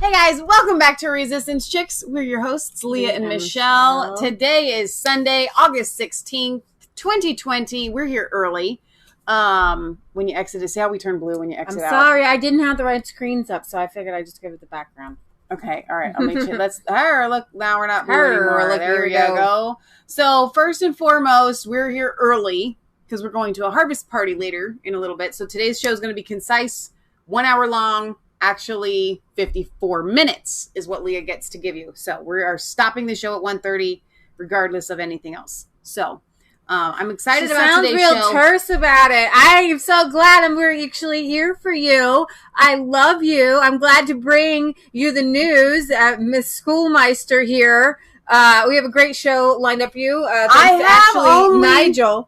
Hey guys, welcome back to Resistance Chicks. We're your hosts, Leah and Michelle. Today is Sunday, August 16th, 2020. We're here early. When you exit, see how we turn blue when you exit out? I'm sorry, I didn't have the right screens up, so I figured I'd just give it the background. Okay, all right, I'll make sure. Look, now we're not blue anymore. Look, there you go. So first and foremost, we're here early because we're going to a harvest party later in a little bit. So today's show is going to be concise, 1 hour long. Actually, 54 minutes is what Leah gets to give you. So we are stopping the show at 1:30, regardless of anything else. So I'm excited about today's show. Sounds real terse about it. I am so glad we're actually here for you. I love you. I'm glad to bring you the news. Miss Schoolmeister here. We have a great show lined up for you. Nigel.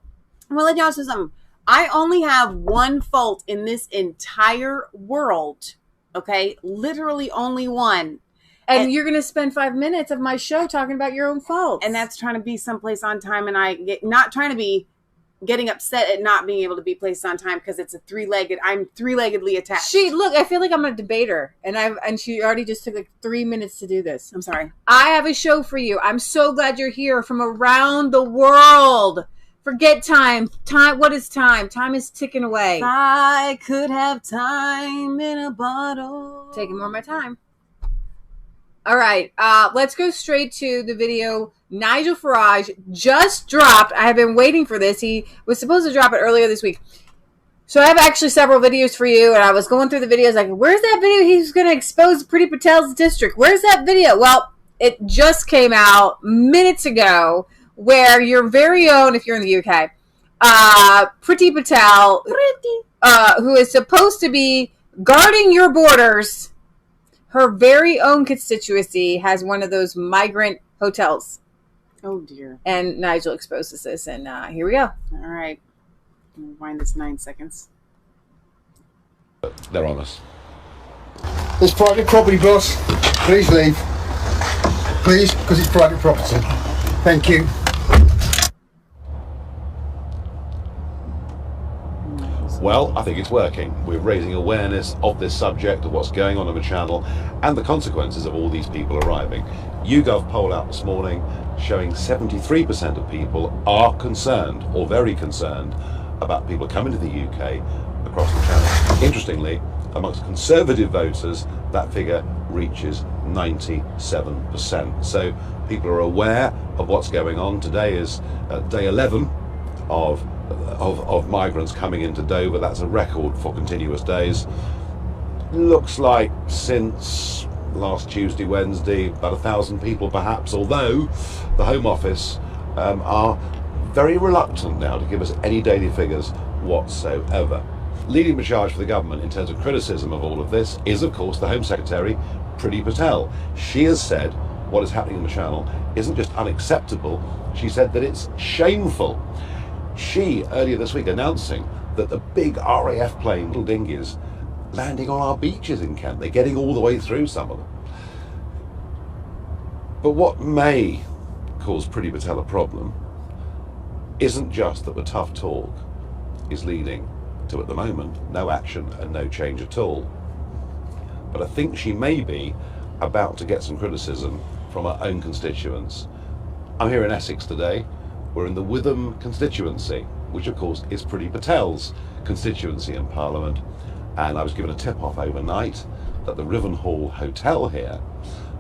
I'm going to let y'all say something. I only have one fault in this entire world. Okay, literally only one. And you're going to spend 5 minutes of my show talking about your own faults. And that's trying to be someplace on time. And not trying to be getting upset at not being able to be placed on time because it's I'm three-leggedly attached. I feel like I'm a debater. And she already just took like 3 minutes to do this. I'm sorry. I have a show for you. I'm so glad you're here from around the world. Forget time. What is time? Time is ticking away. If I could have time in a bottle. Taking more of my time. All right. Let's go straight to the video. Nigel Farage just dropped. I have been waiting for this. He was supposed to drop it earlier this week. So I have actually several videos for you. And I was going through the videos like, where's that video? He's going to expose Priti Patel's district. Where's that video? Well, it just came out minutes ago. Where your very own, if you're in the UK, Priti Patel, who is supposed to be guarding your borders, her very own constituency has one of those migrant hotels. Oh, dear. And Nigel exposes this, and here we go. All right. Rewind this 9 seconds. They're on us. It's private property, boss. Please leave. Please, because it's private property. Thank you. Well, I think it's working. We're raising awareness of this subject, of what's going on the channel, and the consequences of all these people arriving. YouGov poll out this morning showing 73% of people are concerned, or very concerned, about people coming to the UK across the channel. Interestingly, amongst Conservative voters, that figure reaches 97%. So people are aware of what's going on. Today is day 11 of migrants coming into Dover. That's a record for continuous days. Looks like since last Tuesday, Wednesday, about 1,000 people perhaps, although the Home Office are very reluctant now to give us any daily figures whatsoever. Leading the charge for the government in terms of criticism of all of this is, of course, the Home Secretary, Priti Patel. She has said what is happening in the channel isn't just unacceptable, she said that it's shameful. She, earlier this week, announcing that the big RAF plane, little dinghies, landing on our beaches in Kent. They're getting all the way through some of them. But what may cause Priti Patel a problem isn't just that the tough talk is leading to, at the moment, no action and no change at all. But I think she may be about to get some criticism from her own constituents. I'm here in Essex today. We're in the Witham constituency, which of course is Priti Patel's constituency in Parliament. And I was given a tip-off overnight that the Rivenhall Hotel here,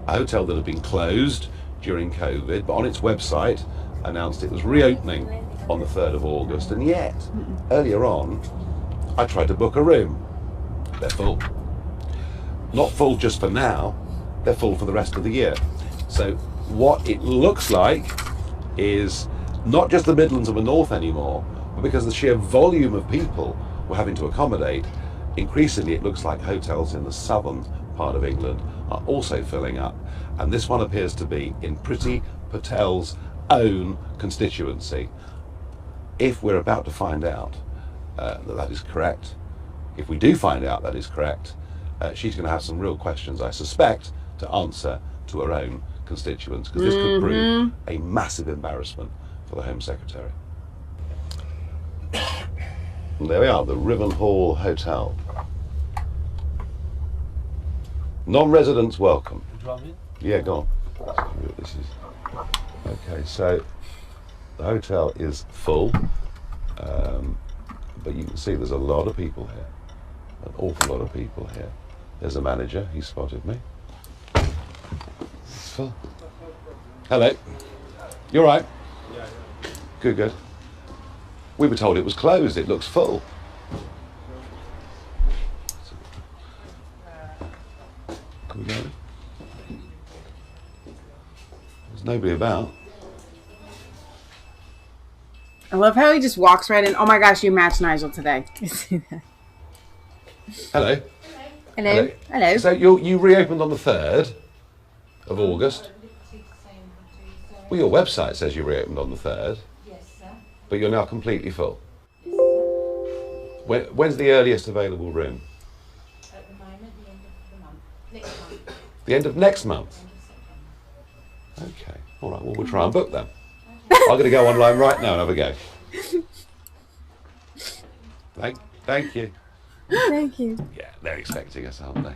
a hotel that had been closed during COVID, but on its website announced it was reopening on the 3rd of August. And yet, earlier on, I tried to book a room. They're full. Not full just for now, they're full for the rest of the year. So what it looks like is not just the Midlands and the North anymore, but because of the sheer volume of people we're having to accommodate, increasingly it looks like hotels in the southern part of England are also filling up. And this one appears to be in Priti Patel's own constituency. If we're about to find out that is correct, if we do find out that is correct, she's going to have some real questions, I suspect, to answer to her own constituents, because this could prove a massive embarrassment for the Home Secretary. And there we are, the Rivenhall Hotel. Non-residents welcome. Yeah, go on. This is okay. So the hotel is full, but you can see there's a lot of people here, an awful lot of people here. There's a manager. He spotted me. It's full. Hello. You all right? Yeah. Good, good. We were told it was closed. It looks full. Can we go? There's nobody about. I love how he just walks right in. Oh my gosh, you match Nigel today. Hello. Hello. Hello. So you reopened on the 3rd of August. Well, your website says you reopened on the 3rd. Yes, sir. But you're now completely full. Yes, sir. When's the earliest available room? At the moment, the end of the month. Next month. The end of next month? End of September. Okay. All right, well, we'll try and book them. I'm going to go online right now and have a go. Thank you. Thank you. Yeah, they're expecting us, aren't they?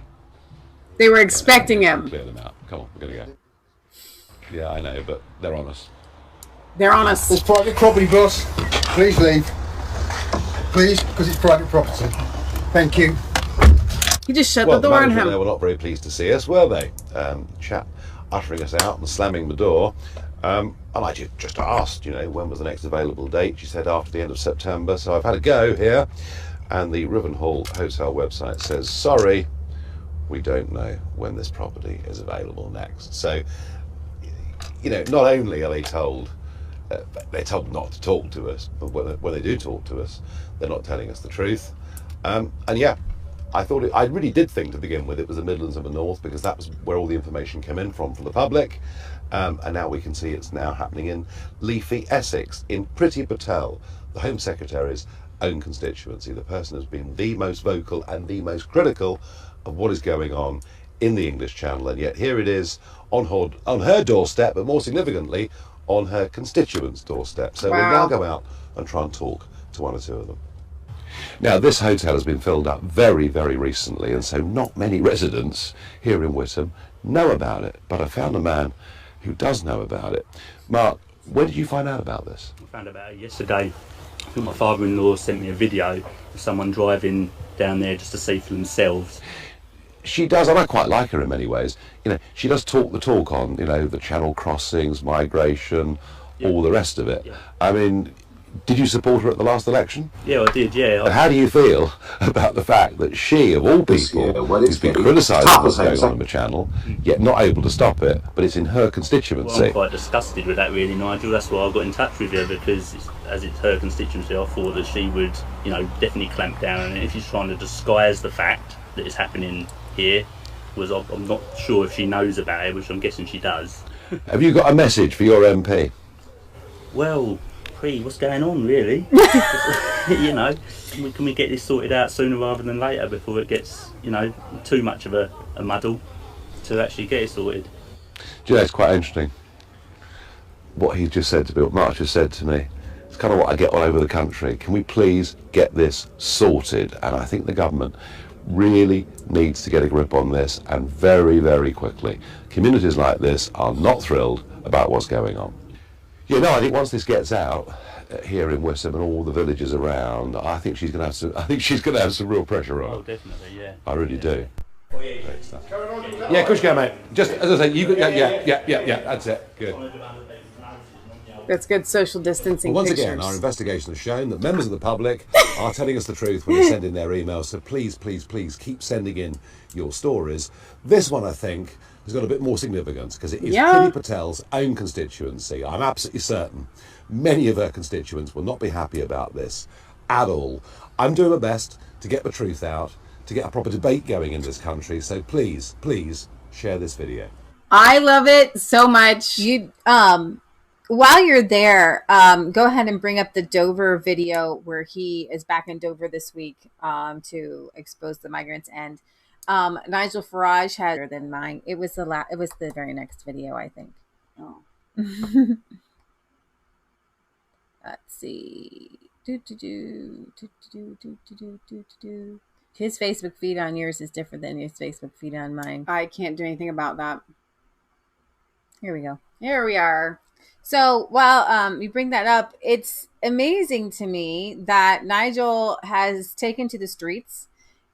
They were expecting him. Clear them out. Come on, we're going to go. Yeah, I know, but they're on us. They're on us. It's private property, boss. Please leave. Please, because it's private property. Thank you. He just shut Well, the door on management him. there were not very pleased to see us, were they? Chap ushering us out and slamming the door. And I just asked, when was the next available date? She said after the end of September. So I've had a go here. And the Rivenhall Hotel website says, sorry, we don't know when this property is available next. So, not only are they told, they're told not to talk to us, but when they do talk to us, they're not telling us the truth. And yeah, I really did think to begin with it was the Midlands and the North, because that was where all the information came in from the public. And now we can see it's now happening in leafy Essex, in Priti Patel, the Home Secretary's own constituency, the person who's been the most vocal and the most critical of what is going on in the English Channel, and yet here it is on her doorstep, but more significantly on her constituents' doorstep. So we'll now go out and try and talk to one or two of them. Now, this hotel has been filled up very, very recently, and so not many residents here in Witham know about it, but I found a man who does know about it. Mark, when did you find out about this? I found about it yesterday. I think my father-in-law sent me a video of someone driving down there just to see for themselves. She does, and I quite like her in many ways. She does talk the talk on, the channel crossings, migration, all the rest of it. Yeah. I mean, did you support her at the last election? Yeah, I did, yeah. And how do you feel about the fact that she, of all people, who's been criticising what's going on the channel, yet not able to stop it, but it's in her constituency? Well, I'm quite disgusted with that, really, Nigel. That's why I got in touch with her, because as it's her constituency, I thought that she would, definitely clamp down on it. If she's trying to disguise the fact that it's happening here, I'm not sure if she knows about it, which I'm guessing she does. Have you got a message for your MP? Well, what's going on, really? Can we get this sorted out sooner rather than later, before it gets, too much of a muddle to actually get it sorted? Do you know, it's quite interesting what he just said to me, what Mark just said to me. It's kind of what I get all over the country. Can we please get this sorted? And I think the government really needs to get a grip on this, and very, very quickly. Communities like this are not thrilled about what's going on. I think once this gets out here in Witham and all the villages around, I think she's going to have some real pressure on. Oh, definitely, yeah. I really do. Oh, yeah. Great stuff. Yeah, of course you can, mate. Just as I say, yeah. That's it. Good. That's good social distancing. Well, once pictures. again, our investigation has shown that members of the public are telling us the truth when they send in their emails. So please, please, please keep sending in your stories. This one, I think, has got a bit more significance because it is Priti Patel's own constituency. I'm absolutely certain many of her constituents will not be happy about this at all. I'm doing my best to get the truth out, to get a proper debate going in this country. So please, please share this video. I love it so much. While you're there, go ahead and bring up the Dover video where he is back in Dover this week to expose the migrants. And Nigel Farage had than mine. It was the very next video, I think. Oh. Let's see. His Facebook feed on yours is different than his Facebook feed on mine. I can't do anything about that. Here we go. Here we are. So while you bring that up, it's amazing to me that Nigel has taken to the streets.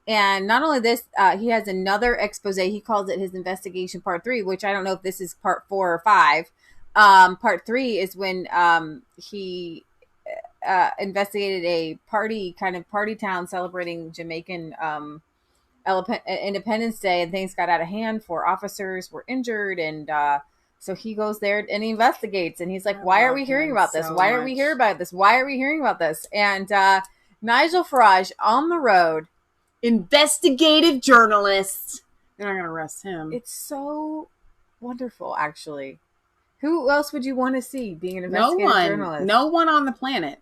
And not only this, he has another expose. He calls it his investigation part 3, which I don't know if this is part 4 or 5. Part 3 is when he investigated a party town celebrating Jamaican Independence Day, and things got out of hand. 4 officers were injured, and so he goes there and he investigates, and he's like, why are we hearing about this? Why are we hearing about this? Why are we hearing about this? And Nigel Farage on the road, investigative journalist. They're not going to arrest him. It's so wonderful, actually. Who else would you want to see being an investigative journalist? No one on the planet.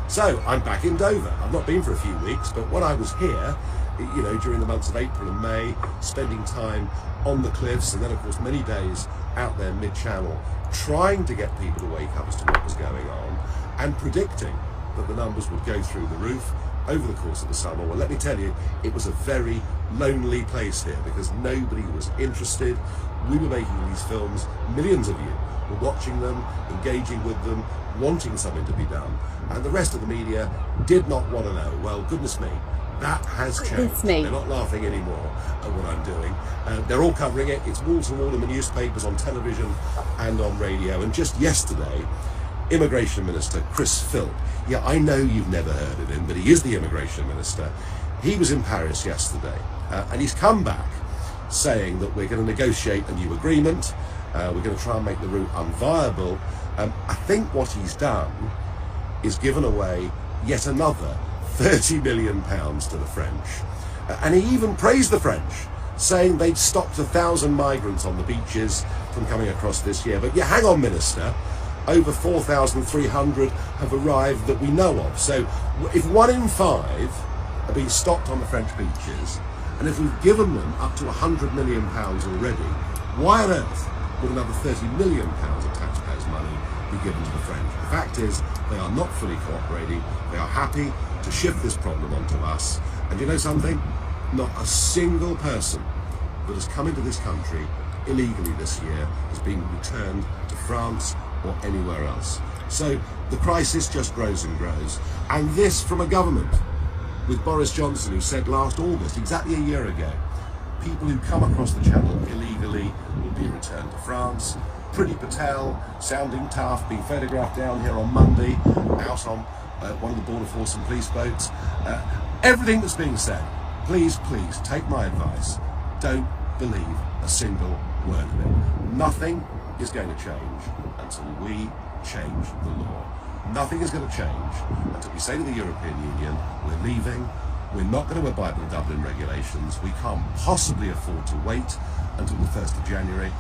So, I'm back in Dover. I've not been for a few weeks, but when I was here, you know, during the months of April and May, spending time on the cliffs, and then, of course, many days out there mid-channel, trying to get people to wake up as to what was going on, and predicting that the numbers would go through the roof over the course of the summer. Well, let me tell you, it was a very lonely place here because nobody was interested. We were making these films, millions of you were watching them, engaging with them, wanting something to be done, and the rest of the media did not want to know. Well, goodness me, that has changed. They're not laughing anymore at what I'm doing. They're all covering it. It's wall to wall in the newspapers, on television and on radio. And just yesterday, Immigration Minister Chris Philp, yeah, I know you've never heard of him, but he is the Immigration Minister. He was in Paris yesterday, and he's come back saying that we're going to negotiate a new agreement. We're going to try and make the route unviable. I think what he's done is given away yet another £30 million to the French. And he even praised the French, saying they'd stopped 1,000 migrants on the beaches from coming across this year. But yeah, hang on, Minister. Over 4,300 have arrived that we know of. So if 1 in 5 are being stopped on the French beaches, and if we've given them up to £100 million already, why on earth would another £30 million of taxpayers' money be given to the French? The fact is, they are not fully cooperating. They are happy to shift this problem onto us. And you know something? Not a single person that has come into this country illegally this year has been returned to France or anywhere else. So the crisis just grows and grows. And this from a government with Boris Johnson, who said last August, exactly a year ago, people who come across the channel illegally will be returned to France. Priti Patel, sounding tough, being photographed down here on Monday, out on one of the Border Force and police boats. Everything that's being said, please, please, take my advice. Don't believe a single word of it. Nothing is going to change until we change the law. Nothing is going to change until we say to the European Union, we're leaving, we're not going to abide by the Dublin regulations, we can't possibly afford to wait until the 1st of January.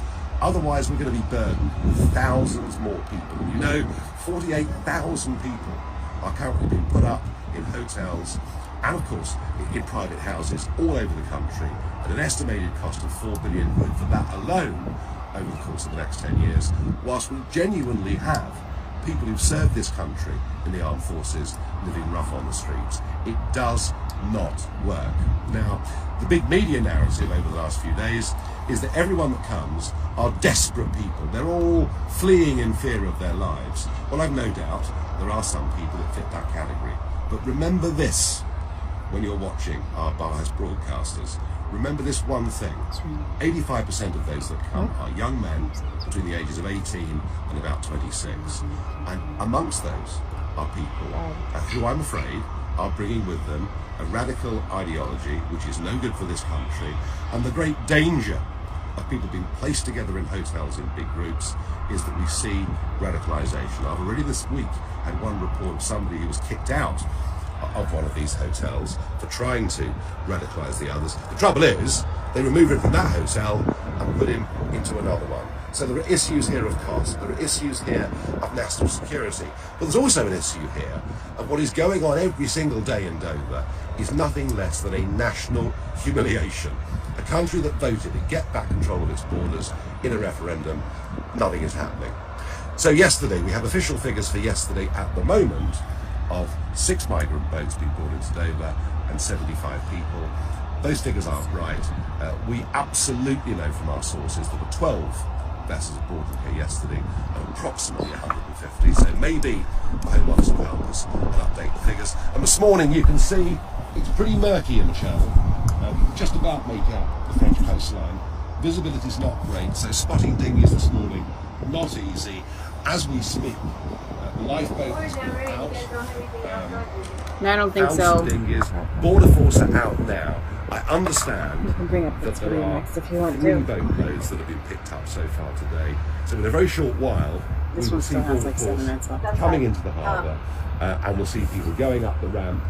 Otherwise, we're going to be burdened with thousands more people. You know, 48,000 people are currently being put up in hotels and, of course, in private houses all over the country at an estimated cost of £4 billion for that alone over the course of the next 10 years, whilst we genuinely have people who've served this country in the armed forces living rough on the streets. It does not work. Now, the big media narrative over the last few days is that everyone that comes are desperate people. They're all fleeing in fear of their lives. Well, I've no doubt there are some people that fit that category. But remember this when you're watching our biased broadcasters. Remember this one thing. 85% of those that come are young men between the ages of 18 and about 26. And amongst those are people who, I'm afraid, are bringing with them a radical ideology which is no good for this country. And the great danger of people being placed together in hotels in big groups is that we see radicalisation. I've already this week had one report of somebody who was kicked out of one of these hotels for trying to radicalise the others. The trouble is, they removed him from that hotel and put him into another one. So there are issues here of cost, there are issues here of national security, but there's also an issue here of what is going on every single day in Dover is nothing less than a national humiliation. A country that voted to get back control of its borders in a referendum, nothing is happening. So yesterday, we have official figures for yesterday at the moment, of 6 migrant boats being brought into Dover and 75 people. Those figures aren't right. We absolutely know from our sources there were 12 vessels brought in here yesterday and approximately 150. So maybe the Home Office will help us and update the figures. And this morning you can see it's pretty murky in the channel. Just about make out the French coastline. Visibility is not great, so spotting dinghies this morning, not easy. As we speak, the lifeboat has been out. No, I don't think so. Dinghies, border force are out now. I understand bring up that there are next if you want 3 to. boatloads that have been picked up so far today. So in a very short while, This we will one see still has border like 7 minutes force left. coming into the harbour, and we'll see people going up the ramp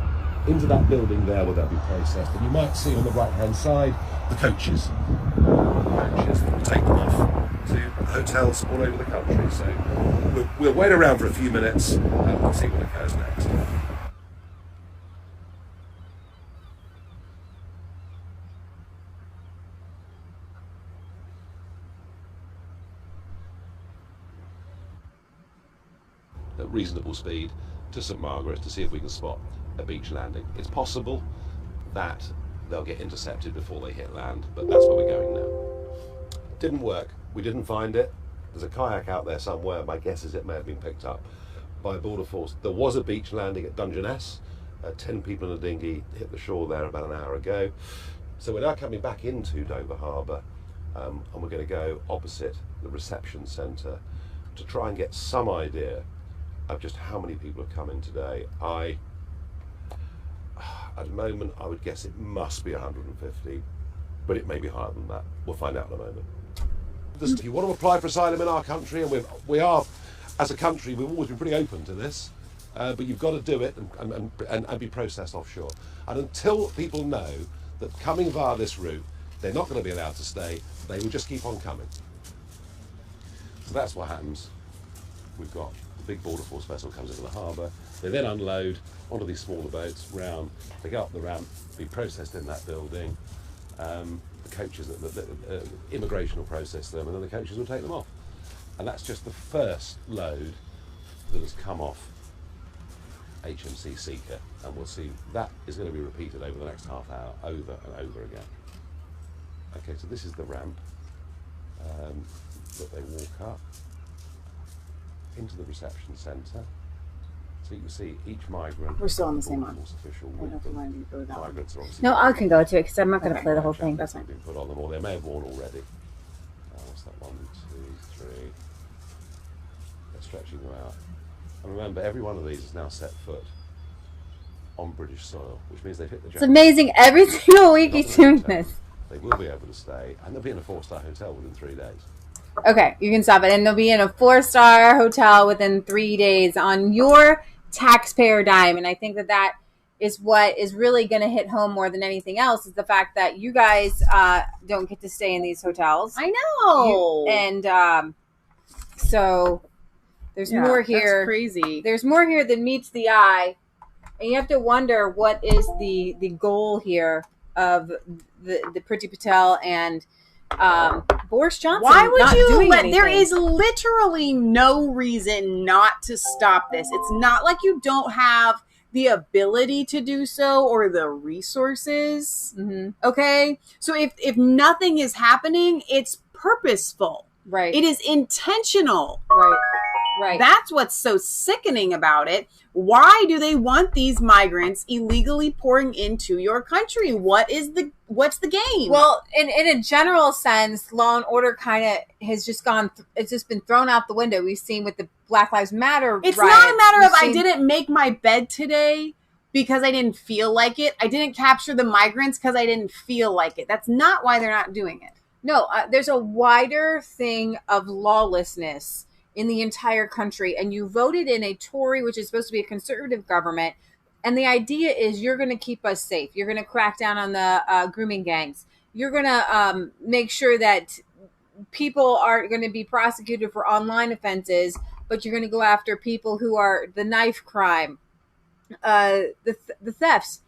into that building there where they'll be processed. And you might see on the right-hand side the coaches. Coaches that will take them off to hotels all over the country. So we'll wait around for a few minutes and see what occurs next. At reasonable speed to St Margaret to see if we can spot a beach landing. It's possible that they'll get intercepted before they hit land, but that's where we're going now. Didn't work. We didn't find it. There's a kayak out there somewhere. My guess is it may have been picked up by border force. There was a beach landing at Dungeness. 10 people in a dinghy hit the shore there about an hour ago. So we're now coming back into Dover Harbour, and we're going to go opposite the reception centre to try and get some idea of just how many people have come in today. At the moment, I would guess it must be 150, but it may be higher than that. We'll find out in a moment. If you want to apply for asylum in our country, and we are, as a country, we've always been pretty open to this, but you've got to do it and be processed offshore. And until people know that coming via this route, they're not going to be allowed to stay, they will just keep on coming. So that's what happens. We've got the big border force vessel comes into the harbour. They then unload onto these smaller boats round. They go up the ramp, be processed in that building. The coaches, the immigration will process them, and then the coaches will take them off. And that's just the first load that has come off HMC Seeker, and we'll see that is going to be repeated over the next half hour, over and over again. Okay, so this is the ramp that they walk up into the reception centre. So you can see each migrant. We're still on the same one. Official I don't know if you want to go to that one. migrants are obviously. No, I can go to it because I'm not going to play the whole thing. That's fine. Been put on them, or they may have worn already. What's that? 1, 2, 3. They're stretching them out. And remember, every one of these has now set foot on British soil, which means they've hit the It's jackpot. amazing. Every single week he's doing this. They will be able to stay, and they'll be in a 4-star hotel within 3 days. Okay, you can stop it. And they'll be in a 4-star hotel within 3 days on your taxpayer dime. And I think that is what is really going to hit home more than anything else, is the fact that you guys don't get to stay in these hotels. I know. So there's more here. That's crazy. There's more here than meets the eye. And you have to wonder what is the goal here of the Priti Patel and Boris Johnson. Why would not you doing let? anything. There is literally no reason not to stop this. It's not like you don't have the ability to do so or the resources. Mm-hmm. Okay, so if nothing is happening, it's purposeful. Right. It is intentional. Right. That's what's so sickening about it. Why do they want these migrants illegally pouring into your country? What's the game? Well, in a general sense, law and order kind of has just it's just been thrown out the window. We've seen with the Black Lives Matter it's riots. not a matter of I didn't make my bed today because I didn't feel like it. I didn't capture the migrants because I didn't feel like it. That's not why they're not doing it. No, there's a wider thing of lawlessness in the entire country, and you voted in a Tory, which is supposed to be a conservative government, and the idea is you're going to keep us safe. You're going to crack down on the grooming gangs. You're going to make sure that people aren't going to be prosecuted for online offenses, but you're going to go after people who are the knife crime, the thefts.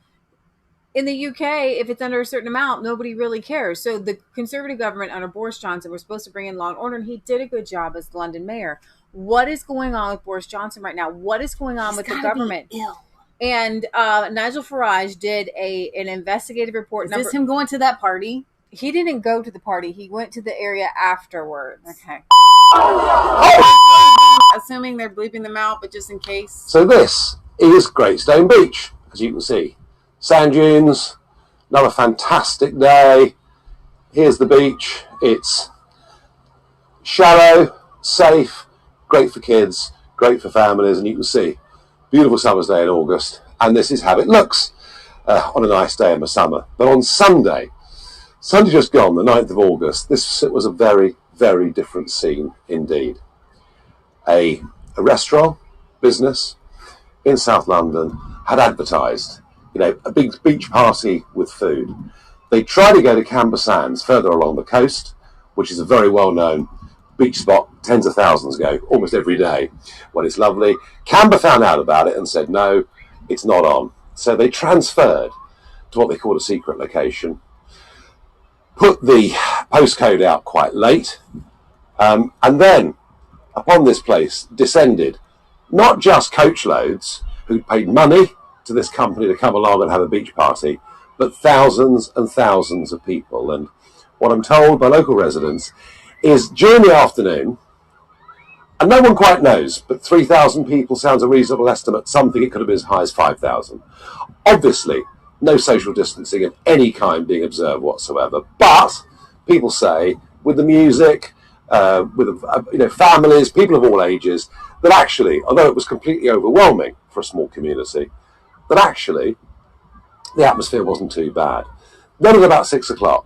In the UK, if it's under a certain amount, nobody really cares. So the conservative government under Boris Johnson was supposed to bring in law and order, and he did a good job as the London mayor. what is going on with Boris Johnson right now? What is going on with the government? Ill. And Nigel Farage did an investigative report. Is this him going to that party? He didn't go to the party. He went to the area afterwards. Okay. Assuming they're bleeping them out, but just in case. So this is Great Stone Beach, as you can see. Sand dunes, another fantastic day. Here's the beach. It's shallow, safe, great for kids, great for families, and you can see beautiful summer's day in August, and this is how it looks on a nice day in the summer. But on Sunday just gone, the 9th of August, this was a very, very different scene indeed. A restaurant business in South London had advertised, a big beach party with food. They tried to go to Camber Sands, further along the coast, which is a very well-known beach spot. Tens of thousands go almost every day when it's lovely. Camber found out about it and said, no, it's not on. So they transferred to what they called a secret location, put the postcode out quite late, and then upon this place descended not just coach loads who'd paid money to this company to come along and have a beach party, but thousands and thousands of people. And what I'm told by local residents is during the afternoon, and no one quite knows, but 3,000 people sounds a reasonable estimate. Some think it could have been as high as 5,000. Obviously, no social distancing of any kind being observed whatsoever. But people say, with the music, with families, people of all ages, that actually, although it was completely overwhelming for a small community, that actually the atmosphere wasn't too bad. Then at about 6 o'clock,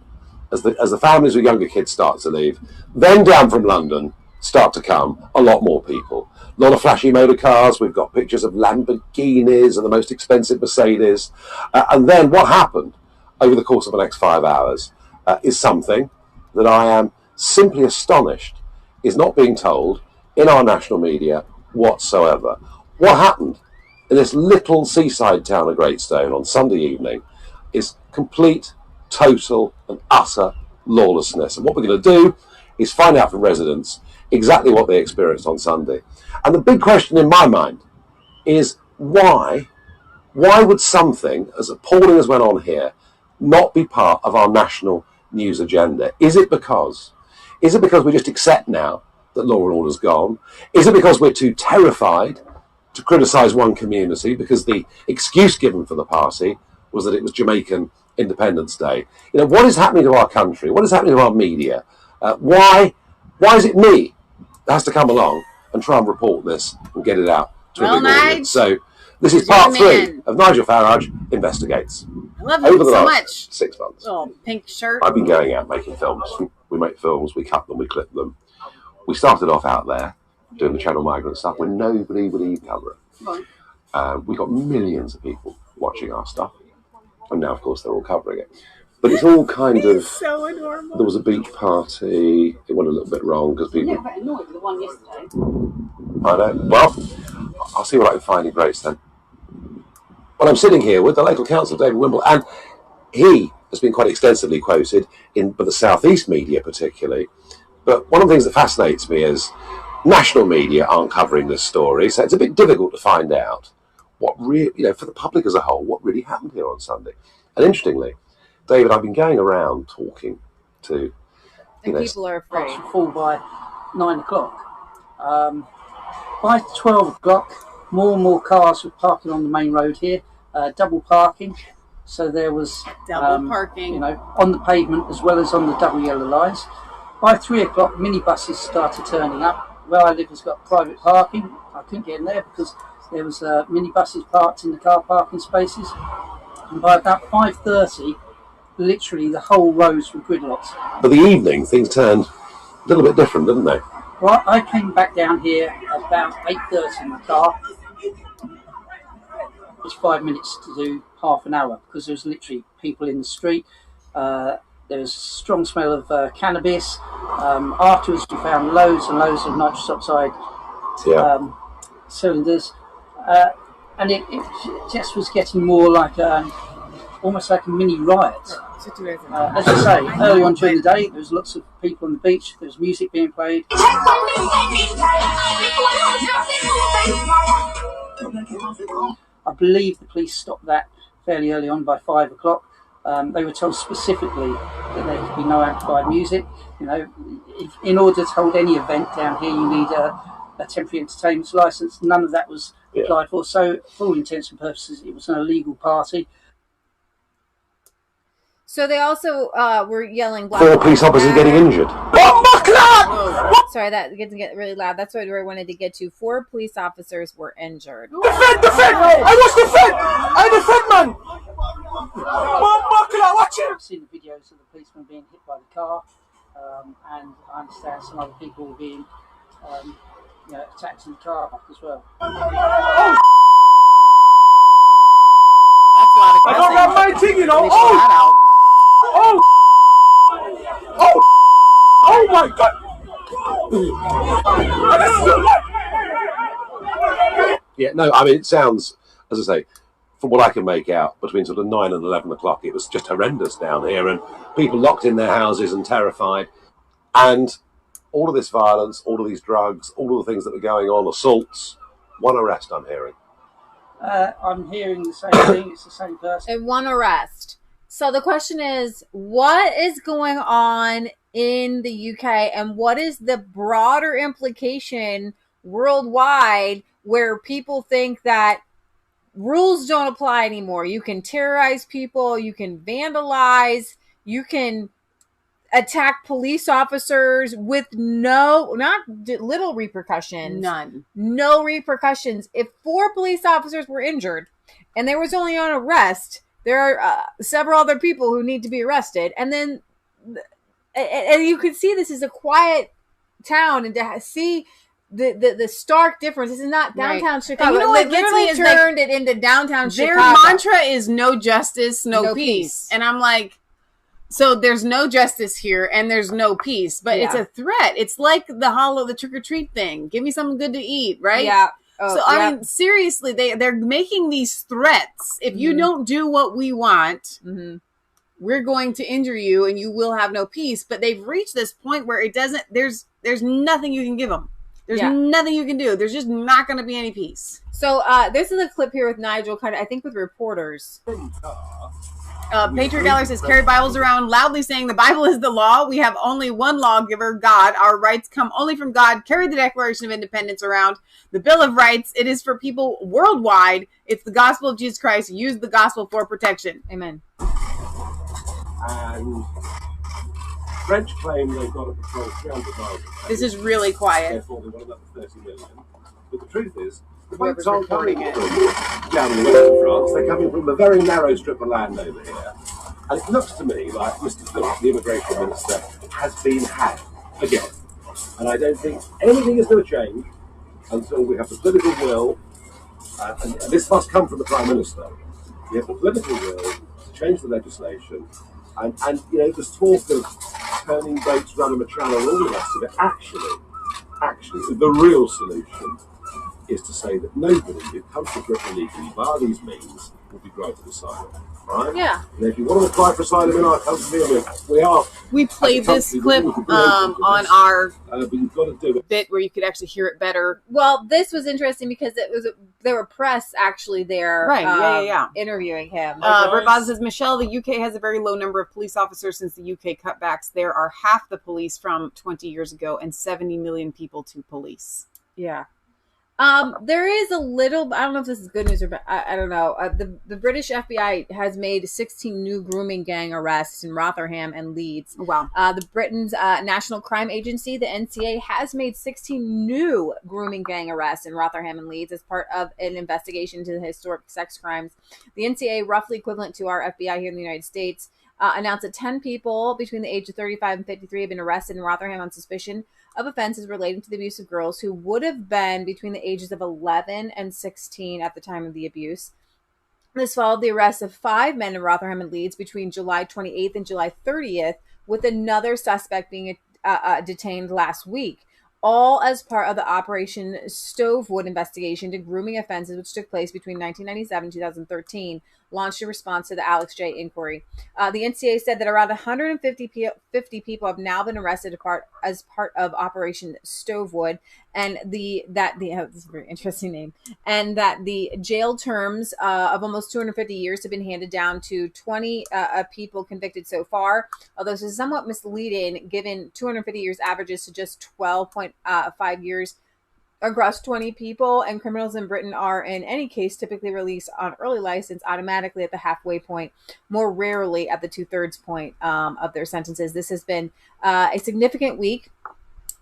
as the families with younger kids start to leave, then down from London start to come a lot more people. A lot of flashy motor cars. We've got pictures of Lamborghinis and the most expensive Mercedes. And then what happened over the course of the next 5 hours is something that I am simply astonished is not being told in our national media whatsoever. What happened in this little seaside town of Greatstone on Sunday evening is complete, total and utter lawlessness. And what we're going to do is find out from residents exactly what they experienced on Sunday. And the big question in my mind is why would something as appalling as went on here not be part of our national news agenda? Is it because we just accept now that law and order's gone? Is it because we're too terrified to criticise one community because the excuse given for the party was that it was Jamaican Independence Day? What is happening to our country? What is happening to our media? Why is it me that has to come along and try and report this and get it out to a big audience? So this is part 3 of Nigel Farage Investigates. I love you so much. 6 months. Oh, pink shirt. I've been going out making films. We make films, we cut them, we clip them. We started off out there doing the Channel Migrant stuff when nobody would even cover it. We got millions of people watching our stuff. And now, of course, they're all covering it. But it's all kind of... so adorable. There was a beach party. It went a little bit wrong because people... Yeah, but annoyed with the one yesterday. I know. Well, I'll see what I can find in Grace then. Well, I'm sitting here with the local council, David Wimble, and he has been quite extensively quoted in the South East media particularly. But one of the things that fascinates me is national media aren't covering this story, so it's a bit difficult to find out what really, for the public as a whole, what really happened here on Sunday. And interestingly, David, I've been going around talking to... And people are afraid. Should fall by 9 o'clock. By 12 o'clock, more and more cars were parking on the main road here, double parking. So there was double parking, on the pavement as well as on the double yellow lines. By 3 o'clock, minibuses started turning up. Where I live has got private parking. I couldn't get in there because there was minibuses parked in the car parking spaces. And by about 5:30, literally the whole roads were gridlocked. But the evening, things turned a little bit different, didn't they? Well, I came back down here about 8:30 in the car. It was 5 minutes to do half an hour because there was literally people in the street. There was a strong smell of cannabis. Afterwards, we found loads and loads of nitrous oxide cylinders. And it just was getting more like almost like a mini riot. As I say, early on during the day, there was lots of people on the beach. There was music being played. I believe the police stopped that fairly early on by 5 o'clock. They were told specifically that there could be no amplified music. You know, in order to hold any event down here, you need a temporary entertainment license. None of that was applied for. So, for all intents and purposes, it was an illegal party. So they also were yelling black. 4 police officers getting injured. Sorry, that gets really loud. That's what we wanted to get to. 4 police officers were injured. Defend! I was defend! I defend, man! Watch it! I've seen the videos of the policemen being hit by the car, and I understand some other people were being attacked in the car park as well. That's a lot of I don't have my thing, you know. Oh my God! Yeah, no, I mean, it sounds, as I say, from what I can make out, between sort of 9 and 11 o'clock, it was just horrendous down here, and people locked in their houses and terrified. And all of this violence, all of these drugs, all of the things that were going on, assaults, 1 arrest I'm hearing. I'm hearing the same thing. It's the same person. And 1 arrest. So the question is, what is going on in the UK, and what is the broader implication worldwide where people think that rules don't apply anymore? You can terrorize people, you can vandalize, you can attack police officers with not little repercussions. None. No repercussions. If 4 police officers were injured and there was only an arrest, there are several other people who need to be arrested. And then, and you can see this is a quiet town, and to see the stark difference. This is not downtown Chicago. And you know what literally gets me turned it into downtown Chicago. Chicago. Their mantra is no justice, no peace. And I'm like, so there's no justice here and there's no peace, but it's a threat. It's like the trick or treat thing. Give me something good to eat, right? Yeah. So I mean, seriously, they're making these threats. If you don't do what we want, we're going to injure you, and you will have no peace. But they've reached this point where it doesn't. There's nothing you can give them. There's nothing you can do. There's just not going to be any peace. So this is a clip here with Nigel, I think with reporters. Patriot Gallery says, carry Bibles around loudly saying the Bible is the law. We have only one lawgiver, God. Our rights come only from God. Carry the Declaration of Independence around. The Bill of Rights, it is for people worldwide. It's the gospel of Jesus Christ. Use the gospel for protection. Amen. And French claim they've got to patrol 300 miles. This is really quiet. Therefore, they want another 30 million. But the truth is, the Whoever's boats aren't coming recording from down in the west of France. They're coming from a very narrow strip of land over here. And it looks to me like Mr. Phillips, the immigration minister, has been had again. And I don't think anything is going to change until we have the political will, and this must come from the Prime Minister. We have the political will to change the legislation, and this talk of turning boats around a channel and all the rest of it, actually, the real solution is to say that nobody who comes to Britain illegally via these means will be granted asylum. Right? Yeah. And if you want to apply for asylum in our country, we played this clip on our but you've got to do it. bit where you could actually hear it better. Well, this was interesting because there were press actually there, right? interviewing him. Rivaz says, Michelle, the UK has a very low number of police officers since the UK cutbacks. There are half the police from 20 years ago and 70 million people to police. Yeah. There is a little, I don't know if this is good news or bad, I don't know. The British FBI has made 16 new grooming gang arrests in Rotherham and Leeds. Wow. The Britain's National Crime Agency, the NCA, has made 16 new grooming gang arrests in Rotherham and Leeds as part of an investigation into the historic sex crimes. The NCA, roughly equivalent to our FBI here in the United States, announced that 10 people between the age of 35 and 53 have been arrested in Rotherham on suspicion of offenses relating to the abuse of girls who would have been between the ages of 11 and 16 at the time of the abuse. This followed the arrest of 5 men in Rotherham and Leeds between July 28th and July 30th, with another suspect being detained last week, all as part of the Operation Stovewood investigation into grooming offenses which took place between 1997 and 2013. launched in response to the Alex J. inquiry. The NCA said that around 150 people have now been arrested as part of Operation Stovewood, and this is a very interesting name, and that the jail terms of almost 250 years have been handed down to 20 people convicted so far, although this is somewhat misleading given 250 years averages to just 12.5 years across 20 people, and criminals in Britain are, in any case, typically released on early license automatically at the halfway point, more rarely at the 2/3 point of their sentences. This has been a significant week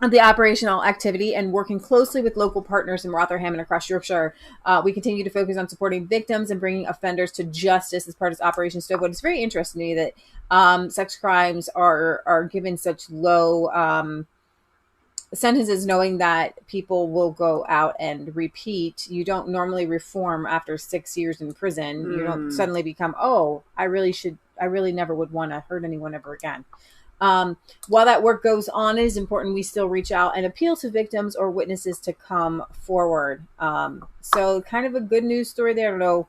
of the operational activity, and working closely with local partners in Rotherham and across Yorkshire, we continue to focus on supporting victims and bringing offenders to justice as part of Operation Stovewood. It's very interesting to me that sex crimes are given such low sentences, knowing that people will go out and repeat. You don't normally reform after 6 years in prison. You don't suddenly become, I really never would want to hurt anyone ever again. While that work goes on, it is important we still reach out and appeal to victims or witnesses to come forward. So kind of a good news story there. I don't know.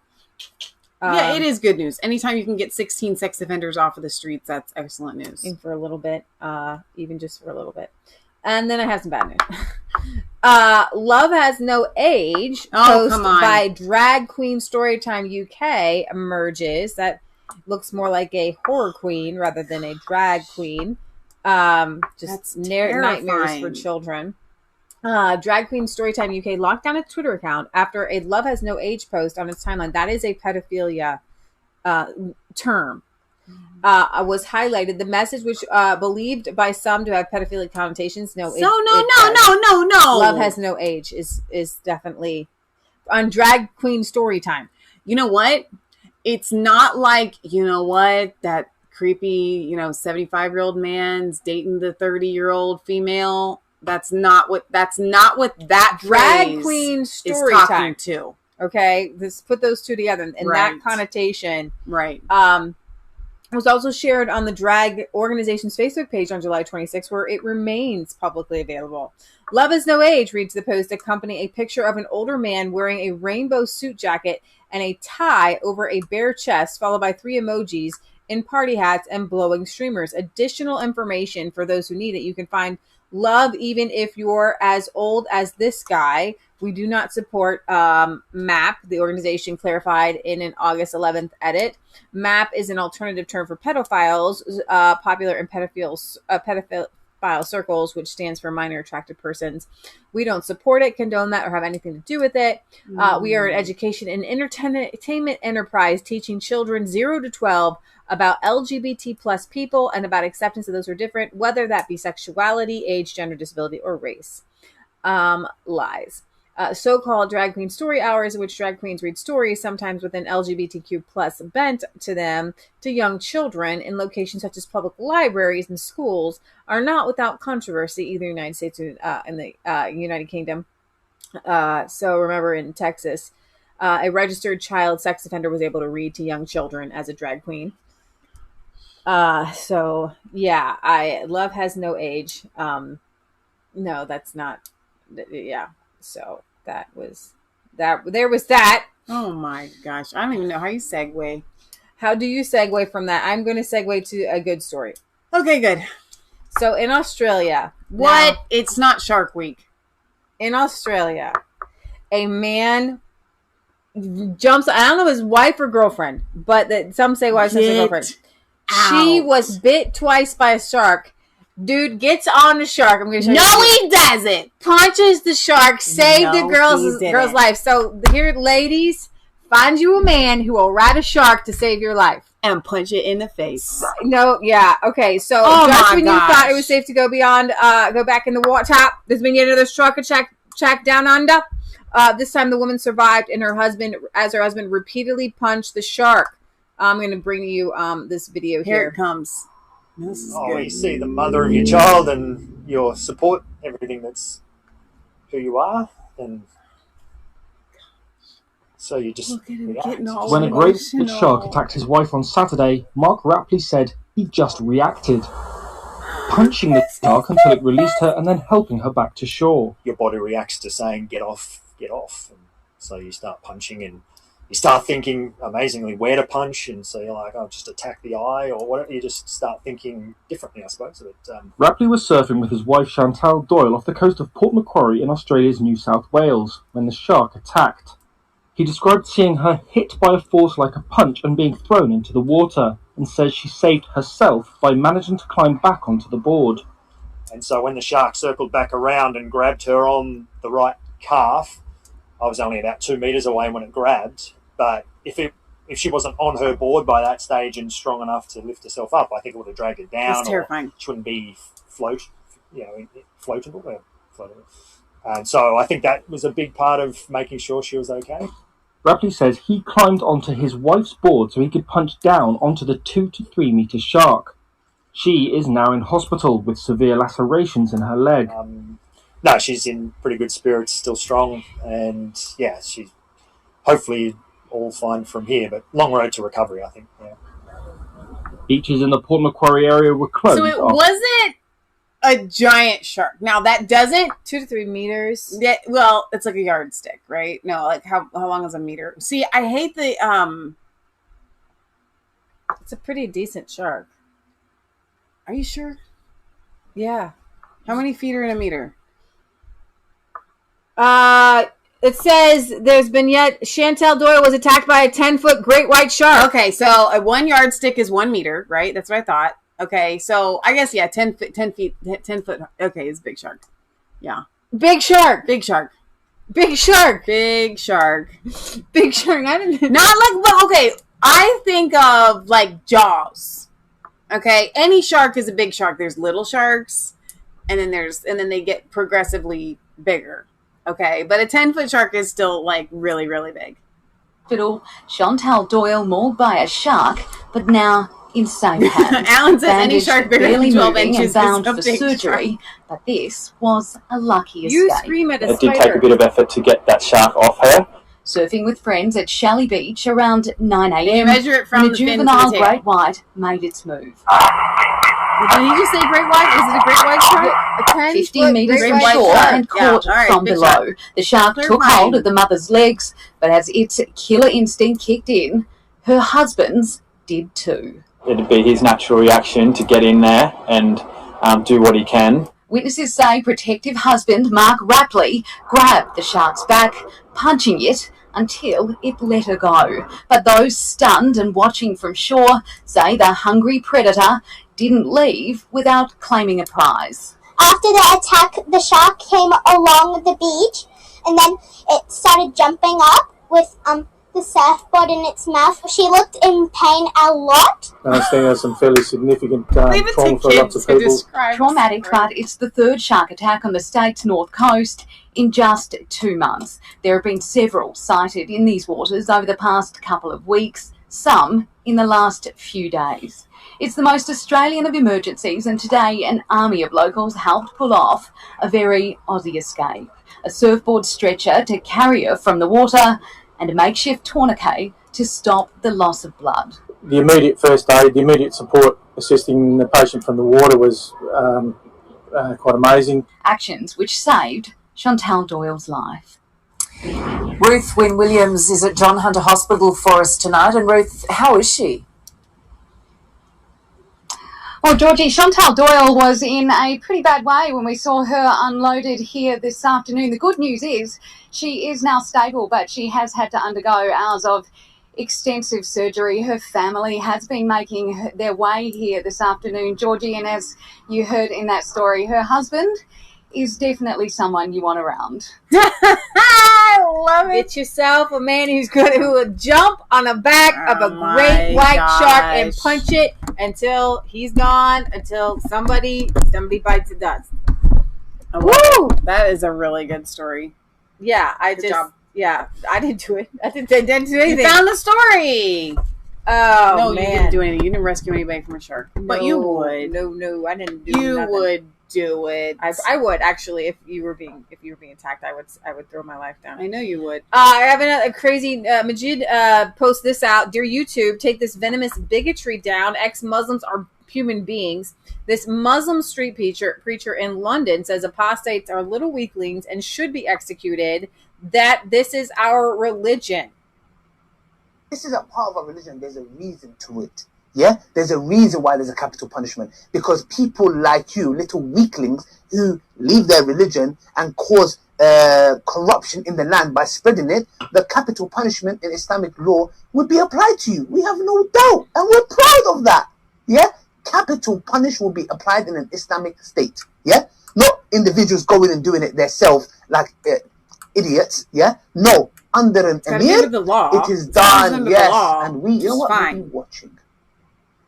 Yeah, it is good news. Anytime you can get 16 sex offenders off of the streets, that's excellent news. And for a little bit, even just for a little bit. And then I have some bad news. Love Has No Age, post by Drag Queen Storytime UK emerges. That looks more like a horror queen rather than a drag queen. Just nightmares for children. Drag Queen Storytime UK locked down a Twitter account after a Love Has No Age post on its timeline. That is a pedophilia term. Was highlighted. The message, which believed by some to have pedophilic connotations, no. Love Has No Age is definitely on Drag Queen Storytime. You know what? It's not like, that creepy, 75-year-old man's dating the 30-year-old female. That's not what that Drag Queen Storytime to. Okay, let's put those two together, and that connotation, right? Was also shared on the drag organization's Facebook page on July 26, where it remains publicly available. Love Has No Age reads the post, accompanying a picture of an older man wearing a rainbow suit jacket and a tie over a bare chest, followed by 3 emojis in party hats and blowing streamers. Additional information for those who need it. You can find Love even if you're as old as this guy. We do not support MAP, the organization clarified in an August 11th edit. MAP is an alternative term for pedophiles, popular in pedophile circles, which stands for minor attracted persons. We don't support it, condone that, or have anything to do with it. We are an education and entertainment enterprise teaching children 0 to 12 about LGBT plus people and about acceptance of those who are different, whether that be sexuality, age, gender, disability, or race. Lies. So-called drag queen story hours, in which drag queens read stories, sometimes with an LGBTQ plus bent to them, to young children in locations such as public libraries and schools, are not without controversy, either in the United States or in the United Kingdom. So remember, in Texas, a registered child sex offender was able to read to young children as a drag queen. So yeah, Love Has No Age. No, that's not. Yeah. So that was that. There was that. Oh my gosh. I don't even know how you segue. How do you segue from that? I'm going to segue to a good story. Okay, good. So in Australia. What? Now, it's not Shark Week. In Australia, a man jumps. I don't know his wife or girlfriend, but some say wife, some say girlfriend. She was bit twice by a shark. Dude gets on the shark. I'm going to show you. No, he doesn't. Punches the shark. Saved the girl's life. So here, ladies, find you a man who will ride a shark to save your life. And punch it in the face. No, yeah. Okay, so just when you thought it was safe to go back in the water top, there's been yet another shark attack down under. This time the woman survived, and her husband repeatedly punched the shark. I'm going to bring you this video here. Here it comes. This is good. You see the mother of your child and your support, everything that's who you are, and so you just react. When a great big shark attacked his wife on Saturday, Mark Rapley said he just reacted, punching the shark until it released her and then helping her back to shore. Your body reacts to saying, get off, and so you start punching and you start thinking amazingly where to punch, and so you're like, oh, just attack the eye or whatever. You just start thinking differently, I suppose. But, Rapley was surfing with his wife Chantal Doyle off the coast of Port Macquarie in Australia's New South Wales when the shark attacked. He described seeing her hit by a force like a punch and being thrown into the water, and says she saved herself by managing to climb back onto the board. And so when the shark circled back around and grabbed her on the right calf, I was only about 2 meters away when it grabbed. But if she wasn't on her board by that stage and strong enough to lift herself up, I think it would have dragged her down. That's terrifying. She wouldn't be floatable. And so I think that was a big part of making sure she was okay. Rapley says he climbed onto his wife's board so he could punch down onto the 2 to 3 meter shark. She is now in hospital with severe lacerations in her leg. No, she's in pretty good spirits, still strong, and yeah, she's hopefully all fine from here, but long road to recovery, I think. Yeah. Beaches in the Port Macquarie area were closed. So it wasn't a giant shark. Now that doesn't 2 to 3 meters. Yeah, well, it's like a yardstick, right? No, like how long is a meter? See, I hate the It's a pretty decent shark. Are you sure? Yeah. How many feet are in a meter? It says there's been yet Chantal Doyle was attacked by a 10-foot great white shark. Okay, so a 1 yardstick is 1 meter, right? That's what I thought. Okay, so I guess 10 foot. Okay, it's a big shark. Yeah, Big shark. big shark. Big shark. Big shark. Big shark. I didn't. Not like, but okay. I think of like Jaws. Okay, any shark is a big shark. There's little sharks, and then they get progressively bigger. Okay, but a 10-foot shark is still like really, really big. Hospital, Chantal Doyle mauled by a shark, but now in safe hands. Alan says any shark bigger than 12 inches and bound is a for big surgery, shark. But this was a lucky escape. You scream at a It spider. did take a bit of effort to get that shark off her. Surfing with friends at Shalley Beach around 9 They a.m. measure it from when a the fin to the juvenile tail. great white made its move. Did he just say great white? Is it a great white shark? 15 metres great from white shore shark. and Yeah, caught all right, from big below. shark. The shark Clear took mind. hold of the mother's legs, but as its killer instinct kicked in, her husband's did too. It'd be his natural reaction to get in there and do what he can. Witnesses say protective husband Mark Rapley grabbed the shark's back, punching it until it let her go. But those stunned and watching from shore say the hungry predator didn't leave without claiming a prize. After the attack, the shark came along the beach, and then it started jumping up with the surfboard in its mouth. She looked in pain a lot. I understand there's some fairly significant trauma for lots of people. Traumatic, but it's the third shark attack on the state's north coast in just 2 months. There have been several sighted in these waters over the past couple of weeks, some in the last few days. It's the most Australian of emergencies, and today an army of locals helped pull off a very Aussie escape. A surfboard stretcher to carry her from the water and a makeshift tourniquet to stop the loss of blood. The immediate first aid, the immediate support assisting the patient from the water was quite amazing. Actions which saved Chantal Doyle's life. Ruth Wynne Williams is at John Hunter Hospital for us tonight. And Ruth, how is she? Well, Georgie, Chantal Doyle was in a pretty bad way when we saw her unloaded here this afternoon. The good news is she is now stable, but she has had to undergo hours of extensive surgery. Her family has been making their way here this afternoon, Georgie, and as you heard in that story, her husband is definitely someone you want around. I love it. Get yourself a man who will jump on the back of a great white shark and punch it until he's gone, until somebody bites the dust. Woo! That is a really good story. Yeah, I didn't do it. I didn't do anything. You found the story. Oh, no, man. you didn't do anything. You didn't rescue anybody from a shark. But you would. No, I didn't do You nothing. would do it. I would actually if you were being attacked. I would throw my life down. I know you would. I have a crazy Majid post this out. Dear YouTube, take this venomous bigotry down. Ex-Muslims are human beings. This Muslim street preacher in London says apostates are little weaklings and should be executed. That this is our religion. This is a part of our religion. There's a reason to it. Yeah? There's a reason why there's a capital punishment. Because people like you, little weaklings, who leave their religion and cause corruption in the land by spreading it, the capital punishment in Islamic law would be applied to you. We have no doubt. And we're proud of that. Yeah? Capital punishment will be applied in an Islamic state. Yeah? Not individuals going and doing it themselves like idiots. Yeah? No. Under an emir, the law. it is done. Yes. And we, you know what? Fine. We'll be watching.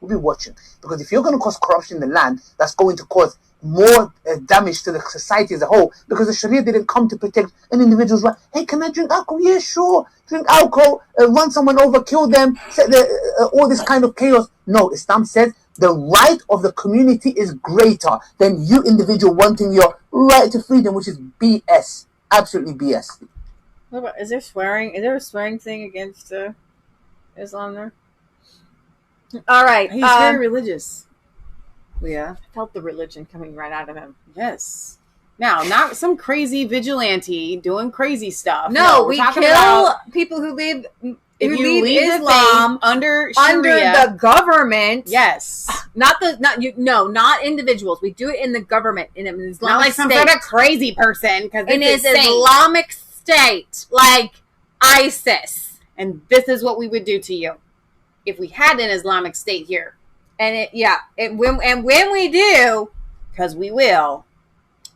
We'll be watching. Because if you're going to cause corruption in the land, that's going to cause more damage to the society as a whole. Because the Sharia didn't come to protect an individual's right. Hey, can I drink alcohol? Yeah, sure. Drink alcohol, run someone over, kill them, set all this kind of chaos. No, Islam says the right of the community is greater than you individual wanting your right to freedom, which is BS. Absolutely BS. Is there swearing? Is there a swearing thing against Islam there? All right. He's very religious. Yeah. I felt the religion coming right out of him. Yes. Now, not some crazy vigilante doing crazy stuff. No, we kill people who live. If you leave Islam under Sharia, the government, yes, not individuals. We do it in the government in an Islamic not like some state. sort of crazy person because in an Islamic state like ISIS, and this is what we would do to you if we had an Islamic state here. And when we do, because we will,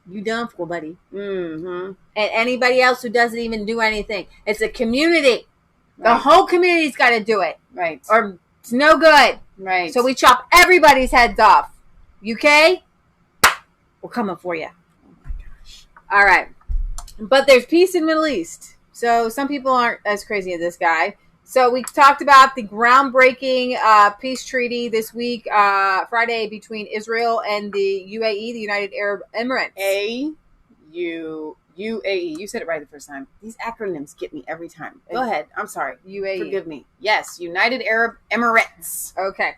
you done for, buddy. Mm-hmm. And anybody else who doesn't even do anything, it's a community. Right. The whole community's got to do it. Right. Or it's no good. Right. So we chop everybody's heads off. UK? We're coming for you. Oh my gosh. All right. But there's peace in the Middle East. So some people aren't as crazy as this guy. So we talked about the groundbreaking peace treaty this week, Friday, between Israel and the UAE, the United Arab Emirates. UAE. You said it right the first time. These acronyms get me every time. Go ahead. I'm sorry. UAE. Forgive me. Yes, United Arab Emirates. Okay.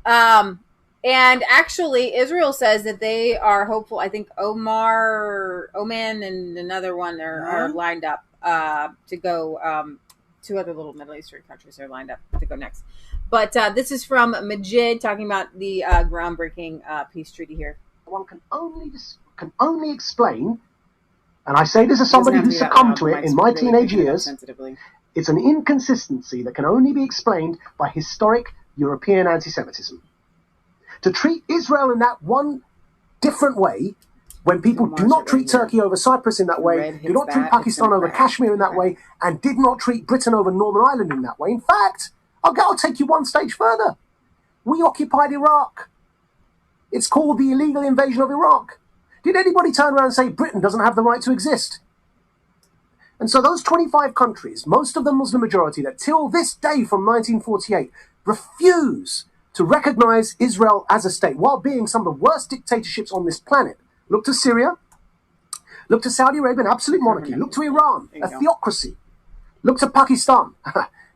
And actually, Israel says that they are hopeful. I think Oman, and another one are lined up to go. Two other little Middle Eastern countries are lined up to go next. But this is from Majid talking about the groundbreaking peace treaty here. One can only explain. And I say this as somebody who succumbed to it in my teenage years. It's an inconsistency that can only be explained by historic European anti-Semitism. To treat Israel in that one different way, when people do not treat Turkey over Cyprus in that way, do not treat Pakistan over Kashmir in that way, and did not treat Britain over Northern Ireland in that way. In fact, I'll take you one stage further. We occupied Iraq. It's called the illegal invasion of Iraq. Did anybody turn around and say Britain doesn't have the right to exist? And so those 25 countries, most of them Muslim majority, that till this day from 1948 refuse to recognize Israel as a state while being some of the worst dictatorships on this planet. Look to Syria, look to Saudi Arabia, an absolute monarchy, look to Iran, a theocracy, look to Pakistan,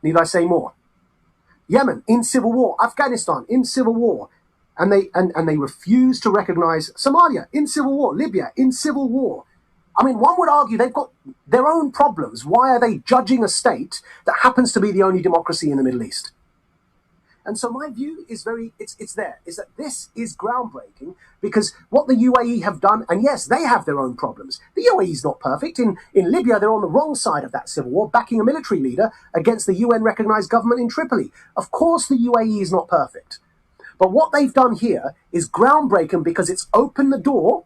need I say more? Yemen, in civil war, Afghanistan, in civil war. And they refuse to recognize Somalia in civil war, Libya in civil war. I mean, one would argue they've got their own problems. Why are they judging a state that happens to be the only democracy in the Middle East? And so my view is it's that this is groundbreaking because what the UAE have done, and yes, they have their own problems. The UAE is not perfect. In Libya, they're on the wrong side of that civil war, backing a military leader against the UN-recognized government in Tripoli. Of course, the UAE is not perfect. But what they've done here is groundbreaking because it's opened the door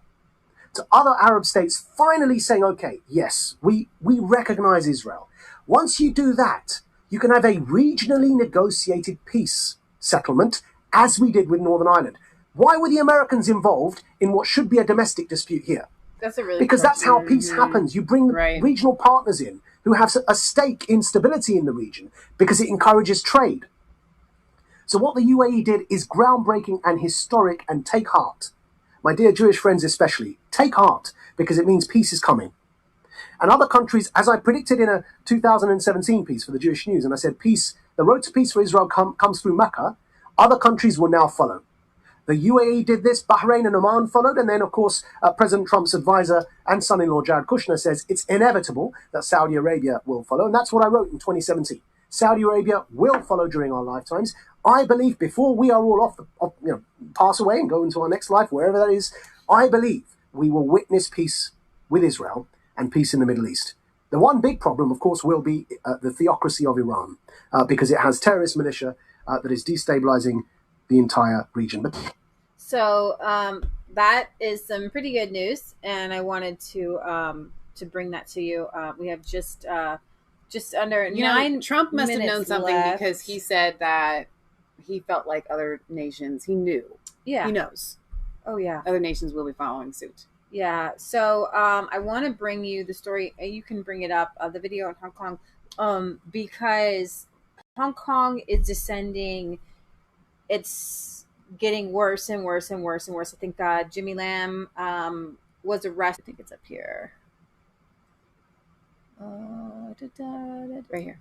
to other Arab states finally saying, okay, yes, we recognize Israel. Once you do that, you can have a regionally negotiated peace settlement, as we did with Northern Ireland. Why were the Americans involved in what should be a domestic dispute here? That's a really because that's how peace happens. You bring regional partners in who have a stake in stability in the region because it encourages trade. So what the UAE did is groundbreaking and historic, and take heart. My dear Jewish friends especially, take heart, because it means peace is coming. And other countries, as I predicted in a 2017 piece for the Jewish News, and I said peace, the road to peace for Israel comes through Mecca, other countries will now follow. The UAE did this, Bahrain and Oman followed, and then of course President Trump's advisor and son-in-law Jared Kushner says it's inevitable that Saudi Arabia will follow, and that's what I wrote in 2017. Saudi Arabia will follow during our lifetimes. I believe before we are all pass away and go into our next life, wherever that is, I believe we will witness peace with Israel and peace in the Middle East. The one big problem, of course, will be the theocracy of Iran, because it has terrorist militia that is destabilizing the entire region. So that is some pretty good news, and I wanted to bring that to you. We have just under 9 Trump must have known something left. because he said that he felt like other nations, he knew. Yeah. He knows. Oh, yeah. Other nations will be following suit. Yeah. So I want to bring you the story. You can bring it up, the video in Hong Kong, because Hong Kong is descending. It's getting worse and worse and worse and worse. I think Jimmy Lam was arrested. I think it's up here. Right here.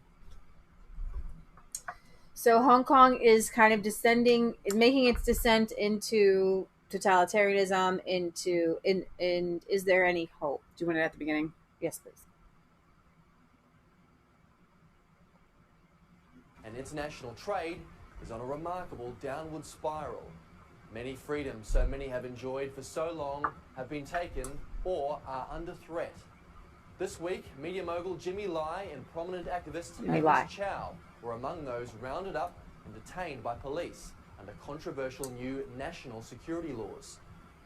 So Hong Kong is kind of descending, making its descent into totalitarianism, and is there any hope? Do you want it at the beginning? Yes, please. And international trade is on a remarkable downward spiral. Many freedoms so many have enjoyed for so long have been taken or are under threat. This week, media mogul Jimmy Lai and prominent activist Agnes Chow were among those rounded up and detained by police under controversial new national security laws.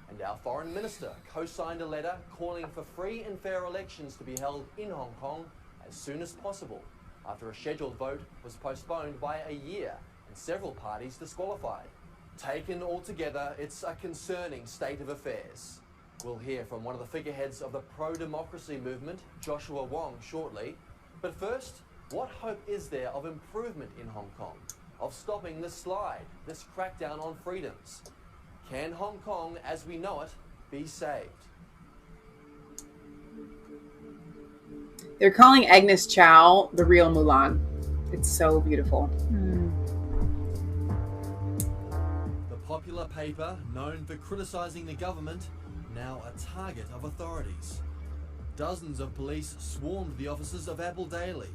And our foreign minister co-signed a letter calling for free and fair elections to be held in Hong Kong as soon as possible, after a scheduled vote was postponed by a year and several parties disqualified. Taken all together, it's a concerning state of affairs. We'll hear from one of the figureheads of the pro-democracy movement, Joshua Wong, shortly. But first, what hope is there of improvement in Hong Kong, of stopping this slide, this crackdown on freedoms? Can Hong Kong, as we know it, be saved? They're calling Agnes Chow the real Mulan. It's so beautiful. The popular paper, known for criticising the government, now a target of authorities. Dozens of police swarmed the offices of Apple Daily.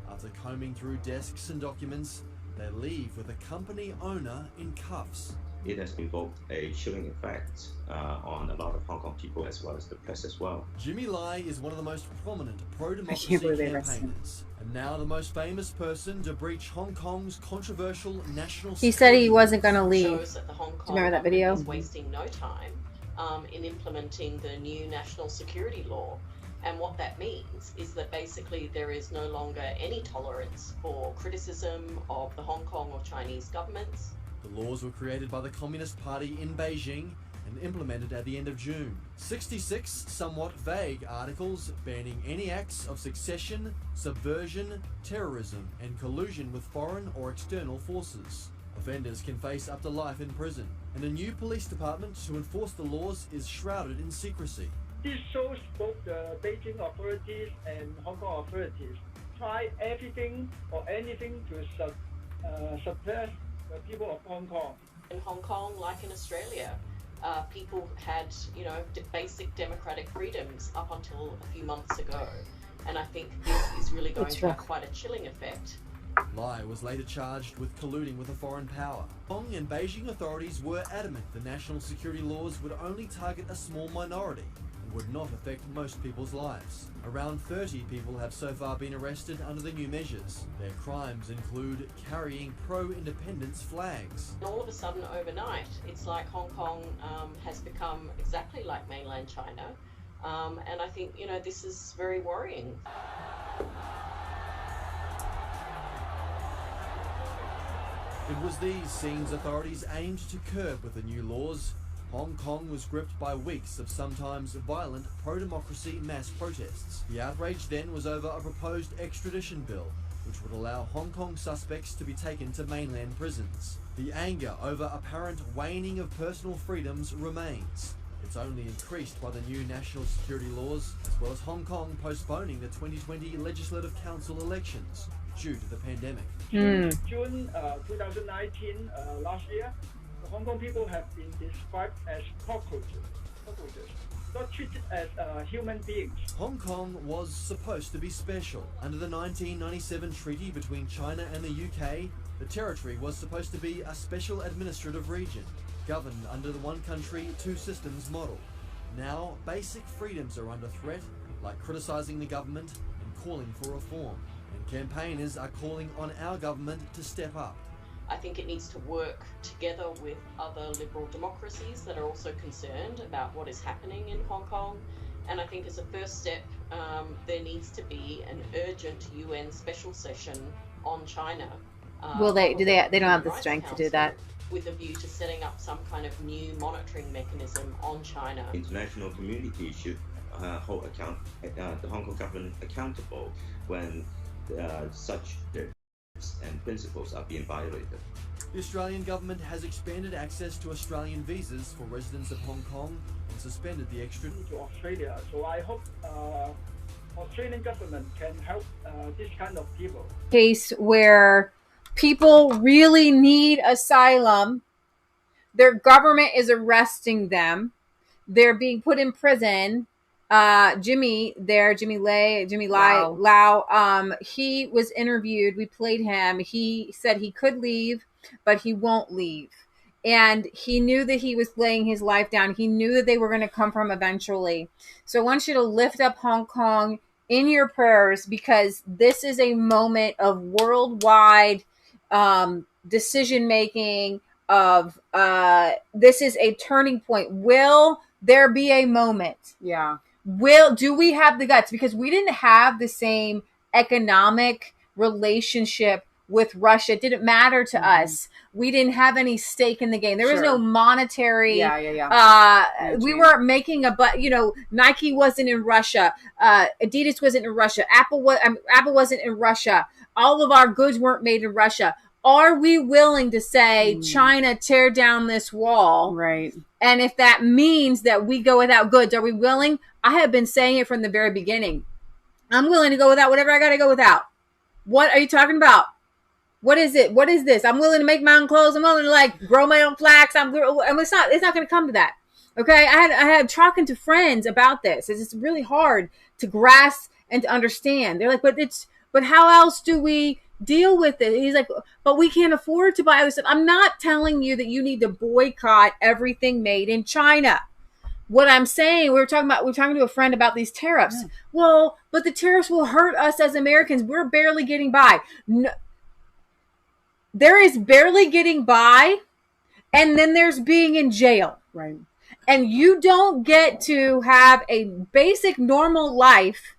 After combing through desks and documents, they leave with the company owner in cuffs. It has invoked a chilling effect on a lot of Hong Kong people as well as the press as well. Jimmy Lai is one of the most prominent pro-democracy campaigners, and now the most famous person to breach Hong Kong's controversial national. He said he wasn't going to leave. Shows that the Hong Kong Do you remember that video? is wasting no time in implementing the new national security law. And what that means is that basically there is no longer any tolerance for criticism of the Hong Kong or Chinese governments. The laws were created by the Communist Party in Beijing and implemented at the end of June. 66 somewhat vague articles banning any acts of secession, subversion, terrorism, and collusion with foreign or external forces. Offenders can face up to life in prison, and a new police department to enforce the laws is shrouded in secrecy. This shows both the Beijing authorities and Hong Kong authorities try everything or anything to suppress the people of Hong Kong. In Hong Kong, like in Australia, people had, basic democratic freedoms up until a few months ago. And I think this is really going to have quite a chilling effect. Lai was later charged with colluding with a foreign power. Hong Kong and Beijing authorities were adamant the national security laws would only target a small minority and would not affect most people's lives. Around 30 people have so far been arrested under the new measures. Their crimes include carrying pro-independence flags. And all of a sudden, overnight, it's like Hong Kong has become exactly like mainland China. And I think, this is very worrying. It was these scenes authorities aimed to curb with the new laws. Hong Kong was gripped by weeks of sometimes violent pro-democracy mass protests. The outrage then was over a proposed extradition bill, which would allow Hong Kong suspects to be taken to mainland prisons. The anger over apparent waning of personal freedoms remains. It's only increased by the new national security laws, as well as Hong Kong postponing the 2020 Legislative Council elections due to the pandemic. June 2019, last year, the Hong Kong people have been described as cockroaches. languages, not treated as human beings. Hong Kong was supposed to be special. Under the 1997 treaty between China and the UK, the territory was supposed to be a special administrative region, governed under the one country, two systems model. Now, basic freedoms are under threat, like criticising the government and calling for reform. And campaigners are calling on our government to step up. I think it needs to work together with other liberal democracies that are also concerned about what is happening in Hong Kong. And I think as a first step, there needs to be an urgent UN special session on China. Will they? Do they? They don't have the strength to do that. With a view to setting up some kind of new monitoring mechanism on China. International community should hold the Hong Kong government accountable when such and principles are being violated. The Australian government has expanded access to Australian visas for residents of Hong Kong and suspended the extradition to Australia. So I hope Australian government can help this kind of people. Case where people really need asylum, their government is arresting them, they're being put in prison. Jimmy Lau, he was interviewed. We played him. He said he could leave, but he won't leave. And he knew that he was laying his life down. He knew that they were going to come from eventually. So I want you to lift up Hong Kong in your prayers, because this is a moment of worldwide decision making. This is a turning point. Will there be a moment? Yeah. Do we have the guts? Because we didn't have the same economic relationship with Russia. It didn't matter to us. We didn't have any stake in the game. There was no monetary. We weren't making Nike wasn't in Russia. Adidas wasn't in Russia. Apple wasn't in Russia. All of our goods weren't made in Russia. Are we willing to say, China, tear down this wall? Right. And if that means that we go without goods, are we willing? I have been saying it from the very beginning. I'm willing to go without whatever I got to go without. What are you talking about? What is it? What is this? I'm willing to make my own clothes. I'm willing to grow my own flax. It's not going to come to that. Okay. I had talking to friends about this. It's just really hard to grasp and to understand. They're like, but how else do we deal with it? He's like, but we can't afford to buy other stuff. I'm not telling you that you need to boycott everything made in China. What I'm saying, we're talking to a friend about these tariffs. Yeah. Well, but the tariffs will hurt us as Americans. We're barely getting by. No, there is barely getting by, and then there's being in jail. Right. And you don't get to have a basic normal life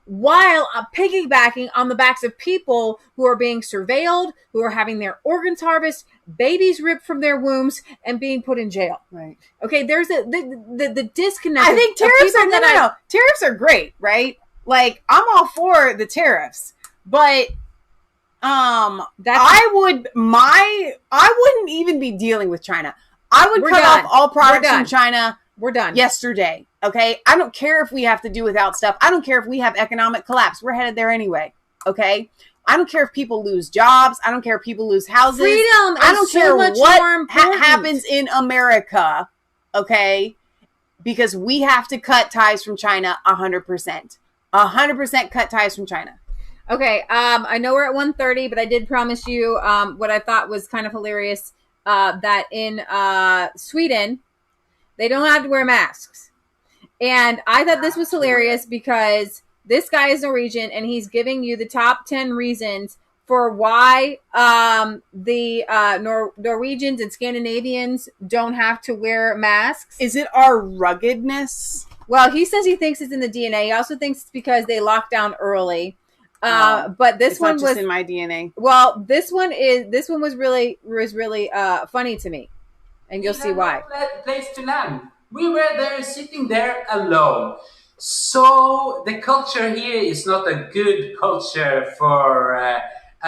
while piggybacking on the backs of people who are being surveilled, who are having their organs harvested, babies ripped from their wombs, and being put in jail. Right. Okay, there's the disconnect. I think tariffs are great, right? Like, I'm all for the tariffs, but I wouldn't even be dealing with China. I would cut off all products from China. We're done. Yesterday. Okay. I don't care if we have to do without stuff. I don't care if we have economic collapse. We're headed there anyway. Okay. I don't care if people lose jobs. I don't care if people lose houses. Freedom is I don't so care much what more important. Happens in America. Okay. Because we have to cut ties from China 100%. 100% cut ties from China. Okay. I know we're at 1:30, but I did promise you what I thought was kind of hilarious, that in Sweden, they don't have to wear masks. And I thought this was hilarious because this guy is Norwegian, and he's giving you the top 10 reasons for why the Norwegians and Scandinavians don't have to wear masks. Is it our ruggedness? Well, he says he thinks it's in the DNA. He also thinks it's because they locked down early. But this one was in my DNA. Well, this one was really funny to me, and you'll see why. Place to land. We were there sitting there alone. So the culture here is not a good culture for a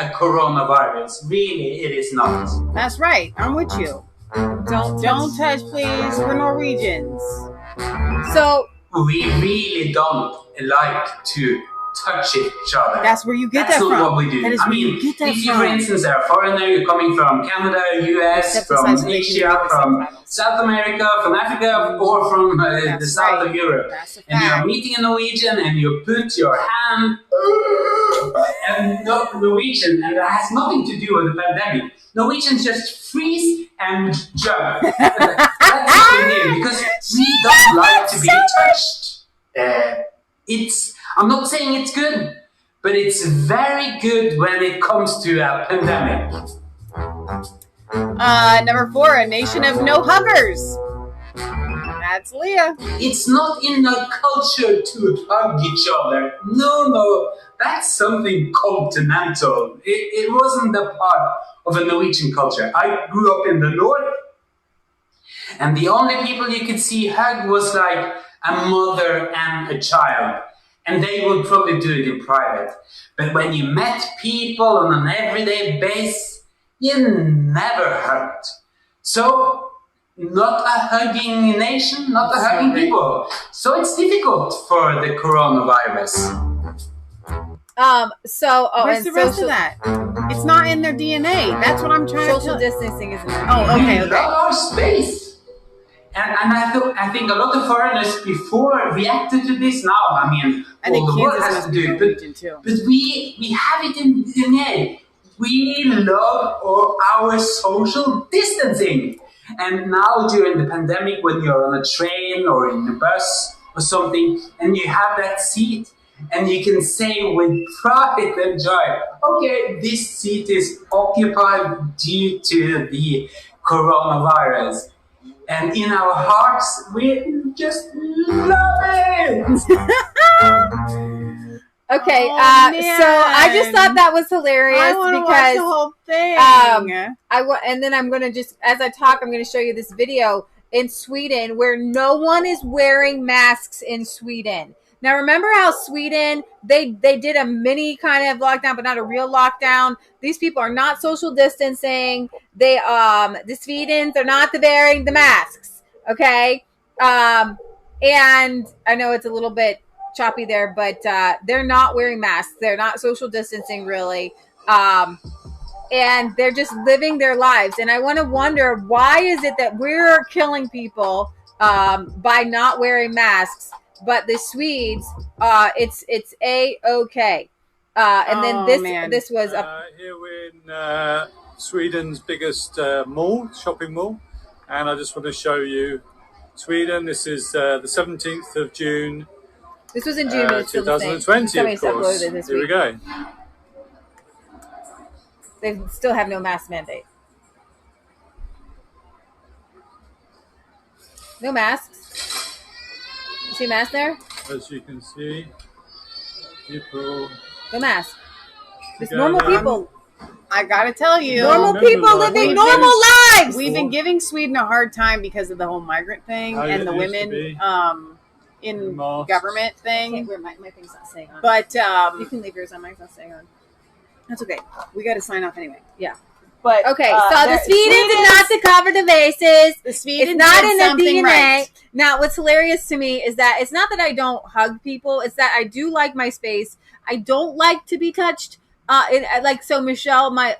coronavirus. Really, it is not. That's right. I'm with you. Don't touch, please. We're Norwegians. So we really don't like to touch each other. That's where you get That's that not from. what we do. That is I where you mean, get that if you, from. for instance, are a foreigner, you're coming from Canada, US, Except the from size of the Asia, from South America, from Africa, or from the south of Europe, and you're meeting a Norwegian, and you put your hand and not Norwegian, and that has nothing to do with the pandemic. Norwegians just freeze and jump. That's what we do, because we don't like to be touched. I'm not saying it's good, but it's very good when it comes to a pandemic. Number 4, a nation of no huggers. That's Leah. It's not in our culture to hug each other. No, that's something continental. It wasn't a part of a Norwegian culture. I grew up in the north, and the only people you could see hug was like a mother and a child. And they would probably do it in private. But when you met people on an everyday basis, you never hugged. So, not a hugging nation, not a hugging people. So it's difficult for the coronavirus. Where's the rest of that? It's not in their DNA. That's what I'm trying to Social distancing is in their Oh, DNA. okay. We love our space. And I think a lot of foreigners before reacted to this. Now, I mean, all the world has to do it. But we have it in the DNA. We love our social distancing. And now during the pandemic, when you're on a train or in a bus or something, and you have that seat, and you can say with pride and joy, okay, this seat is occupied due to the coronavirus. And in our hearts, we just love it. Okay, so I just thought that was hilarious because watch the whole thing. And then I'm gonna just, as I talk, I'm gonna show you this video in Sweden where no one is wearing masks in Sweden. Now, remember how Sweden, they did a mini kind of lockdown, but not a real lockdown. These people are not social distancing. The Swedes are not wearing the masks. Okay. And I know it's a little bit choppy there, but they're not wearing masks. They're not social distancing really. And they're just living their lives. And I want to wonder, why is it that we're killing people by not wearing masks? But the Swedes, it's A-okay. And then this was here we're in Sweden's biggest shopping mall, and I just want to show you Sweden. This is the 17th of June. This was in June. 2020, of course. Here we go. They still have no mask mandate. No masks. You see mask there? As you can see, people. No mask. Just normal people. I gotta tell you, normal people living normal lives. We've been giving Sweden a hard time because of the whole migrant thing and the women in government thing. Can't wear my thing's not staying on. But you can leave yours on. Mine's not staying on. That's okay. We got to sign off anyway. Yeah. But okay, so the Swedes are not to cover the bases. The Swedes it's not in their DNA. Right. Now, what's hilarious to me is that it's not that I don't hug people. It's that I do like my space. I don't like to be touched. So Michelle might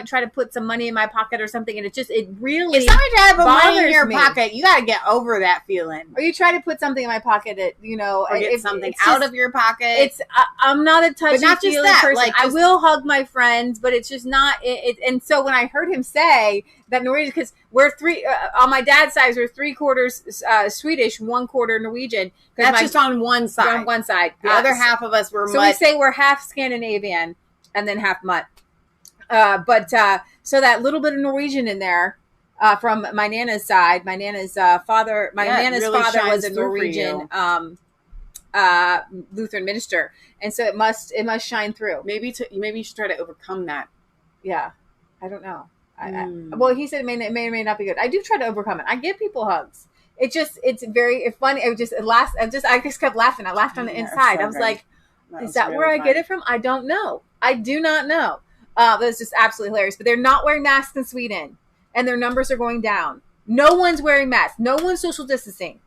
try to put some money in my pocket or something, and it really if somebody tries to put money in your me. pocket, you got to get over that feeling. Or you try to put something in my pocket that or get something out of your pocket. I'm not a touchy feely person. Like, I will hug my friends, but it's just not. And so when I heard him say that Norwegian, because we're three on my dad's side, we're 3/4 Swedish, 1/4 Norwegian. That's just on one side. On one side, the other half of us were. So we say we're half Scandinavian and then half mutt. So that little bit of Norwegian in there from my nana's side. My nana's father. My nana's really father was a Norwegian Lutheran minister, and so it must shine through. Maybe you should try to overcome that. Yeah, I don't know. Well, he said it may or may not be good. I do try to overcome it. I give people hugs. It's very funny. I just kept laughing. I laughed on the inside. I was like, is that where I get it from? I don't know. I do not know. But it's just absolutely hilarious. But they're not wearing masks in Sweden, and their numbers are going down. No one's wearing masks. No one's social distancing.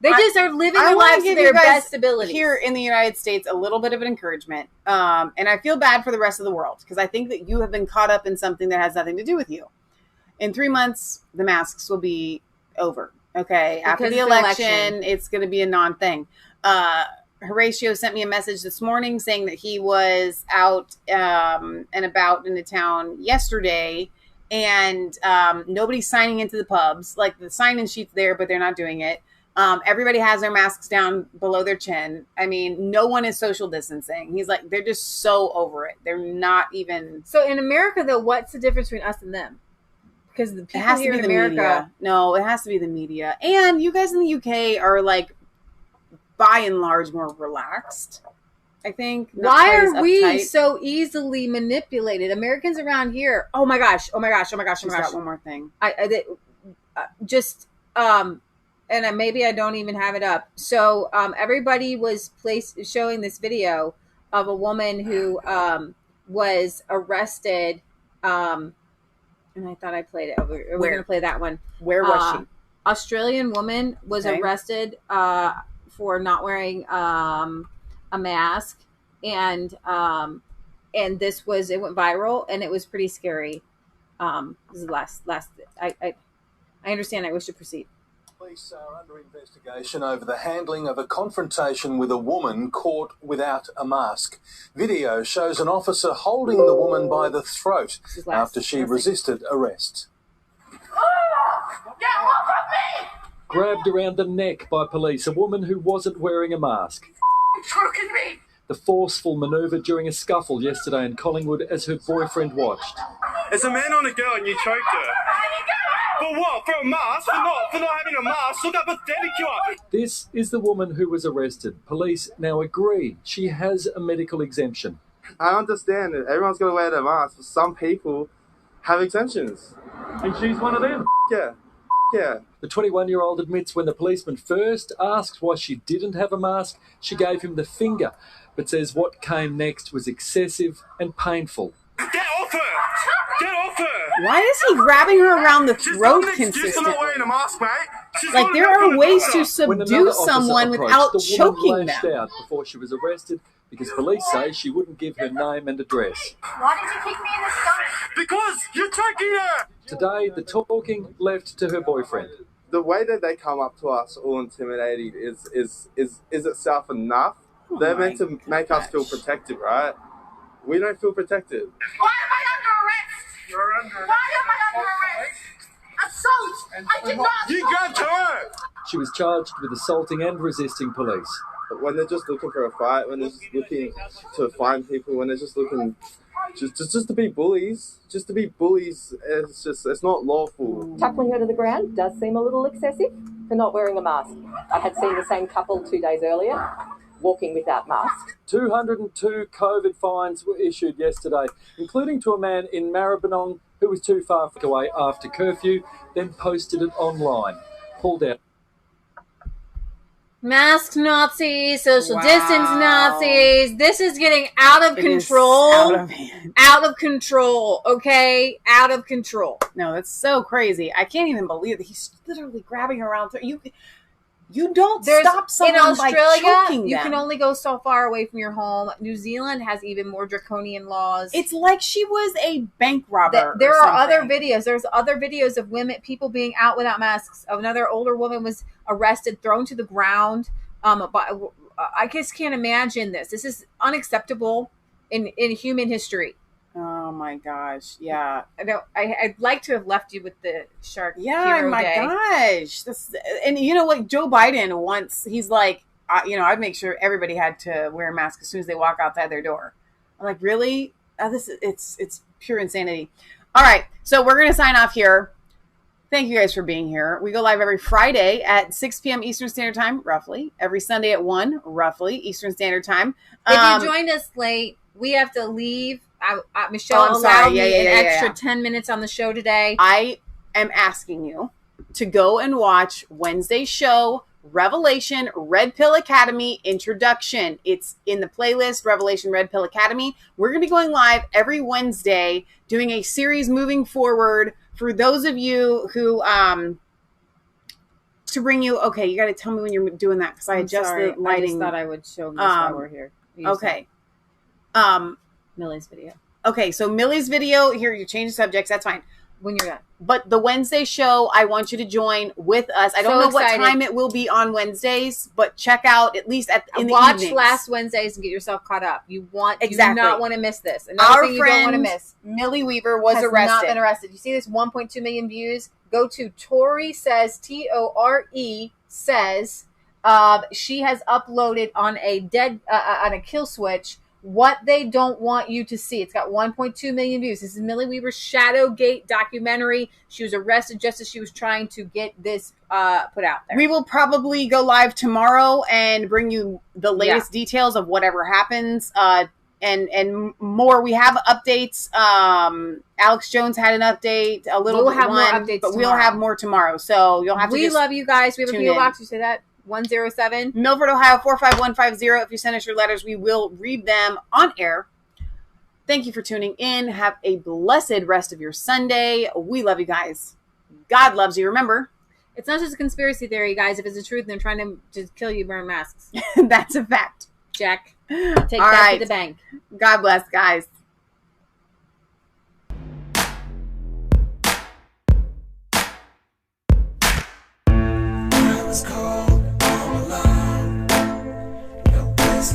They just are living their lives to their best abilities. Here in the United States, a little bit of an encouragement. And I feel bad for the rest of the world because I think that you have been caught up in something that has nothing to do with you. In 3 months, the masks will be over. Okay. After the election, it's going to be a non-thing. Horatio sent me a message this morning saying that he was out and about in the town yesterday, and nobody's signing into the pubs. Like the sign-in sheet's there, but they're not doing it. Everybody has their masks down below their chin. I mean, no one is social distancing. He's like, they're just so over it. They're not even. So in America, though, what's the difference between us and them? Because the people here in America. Media. No, it has to be the media. And you guys in the UK are like, by and large, more relaxed. I think. Why are we so easily manipulated? Americans around here. Oh my gosh. She's got one more thing. And maybe I don't even have it up. So everybody was showing this video of a woman who was arrested. And I thought I played it. We're going to play that one. Where was she? Australian woman was arrested for not wearing a mask, and it went viral, and it was pretty scary. This is the last. I understand. I wish to proceed. Police are under investigation over the handling of a confrontation with a woman caught without a mask. Video shows an officer holding the woman by the throat after she resisted arrest. Get off of me! Grabbed around the neck by police, a woman who wasn't wearing a mask. Choking me! The forceful manoeuvre during a scuffle yesterday in Collingwood as her boyfriend watched. It's a man on a girl and you choked her. For what? For a mask? For not having a mask? Look how pathetic you are! This is the woman who was arrested. Police now agree she has a medical exemption. I understand that everyone's got to wear their mask, but some people have exemptions. And she's one of them? Yeah. Yeah. The 21-year-old admits when the policeman first asked why she didn't have a mask, she gave him the finger, but says what came next was excessive and painful. Get off her! Get off her! Why is he grabbing her around the throat consistently? She's not wearing a mask, mate. She's like there are ways to subdue someone without choking them. Out before she was arrested because police say she wouldn't give her name and address. Why did you kick me in the stomach? Because you're choking her! Today, the talking left to her boyfriend. The way that they come up to us all intimidating is itself enough. They're meant to make us feel protected, right? We don't feel protected. Why am I under arrest? You're under arrest. Why am I under arrest? Assault! I did not assault. You grabbed her! She was charged with assaulting and resisting police. When they're just looking for a fight, when they're just looking to find people, when they're just looking just to be bullies, it's not lawful. Tackling her to the ground does seem a little excessive for not wearing a mask. I had seen the same couple 2 days earlier walking without masks. 202 COVID fines were issued yesterday, including to a man in Maribyrnong who was too far away after curfew, then posted it online. Pulled out. Mask Nazis, social distance Nazis. This is getting out of control. Out of control, okay? Out of control. No, that's so crazy. I can't even believe that he's literally grabbing her around. You don't stop someone in Australia, by choking them. You can only go so far away from your home. New Zealand has even more draconian laws. It's like she was a bank robber. There are other videos. There's other videos of people being out without masks. Another older woman was arrested, thrown to the ground. I just can't imagine this. This is unacceptable in human history. Oh my gosh! Yeah, I'd like to have left you with the shark. Yeah, hero my day. gosh! And you know what? Joe Biden once he's like, I'd make sure everybody had to wear a mask as soon as they walk outside their door. I'm like, really? It's pure insanity. All right, so we're gonna sign off here. Thank you guys for being here. We go live every Friday at 6 p.m. Eastern Standard Time, roughly. Every Sunday at 1, roughly, Eastern Standard Time. If you joined us late, we have to leave. Michelle allowed me an extra 10 minutes on the show today. I am asking you to go and watch Wednesday's show, Revelation Red Pill Academy Introduction. It's in the playlist, Revelation Red Pill Academy. We're going to be going live every Wednesday, doing a series moving forward. For those of you who to bring you. Okay, you got to tell me when you're doing that because I adjust the lighting. I just thought I would show this while we're here. Okay. Millie's video. Okay, so Millie's video. Here, you change the subjects. That's fine. When you're done. But the Wednesday show, I want you to join with us. I don't know what time it will be on Wednesdays, but check out at least in the evenings. Watch last Wednesdays and get yourself caught up. You do not want to miss this. Our thing you don't want to miss. Millie Weaver was arrested. Not been arrested. You see this 1.2 million views? Go to Tori Says, Tore says. She has uploaded on a kill switch what they don't want you to see. It's got 1.2 million views. This is Millie Weaver's Shadowgate documentary. She was arrested just as she was trying to get this put out there. We will probably go live tomorrow and bring you the latest details of whatever happens and more. We have updates. Alex Jones had an update, a little We'll have more updates but tomorrow. we'll have more tomorrow. So you'll have to We love you guys. We have a PO box. You say that? 107 Milford, Ohio 45150. If you send us your letters, we will read them on air. Thank you for tuning in. Have a blessed rest of your Sunday. We love you guys. God loves you. Remember, it's not just a conspiracy theory, guys. If it's the truth and they're trying to just kill you wearing masks. That's a fact. Check. Take that to the bank. God bless, guys. It's cold, all alone. Your place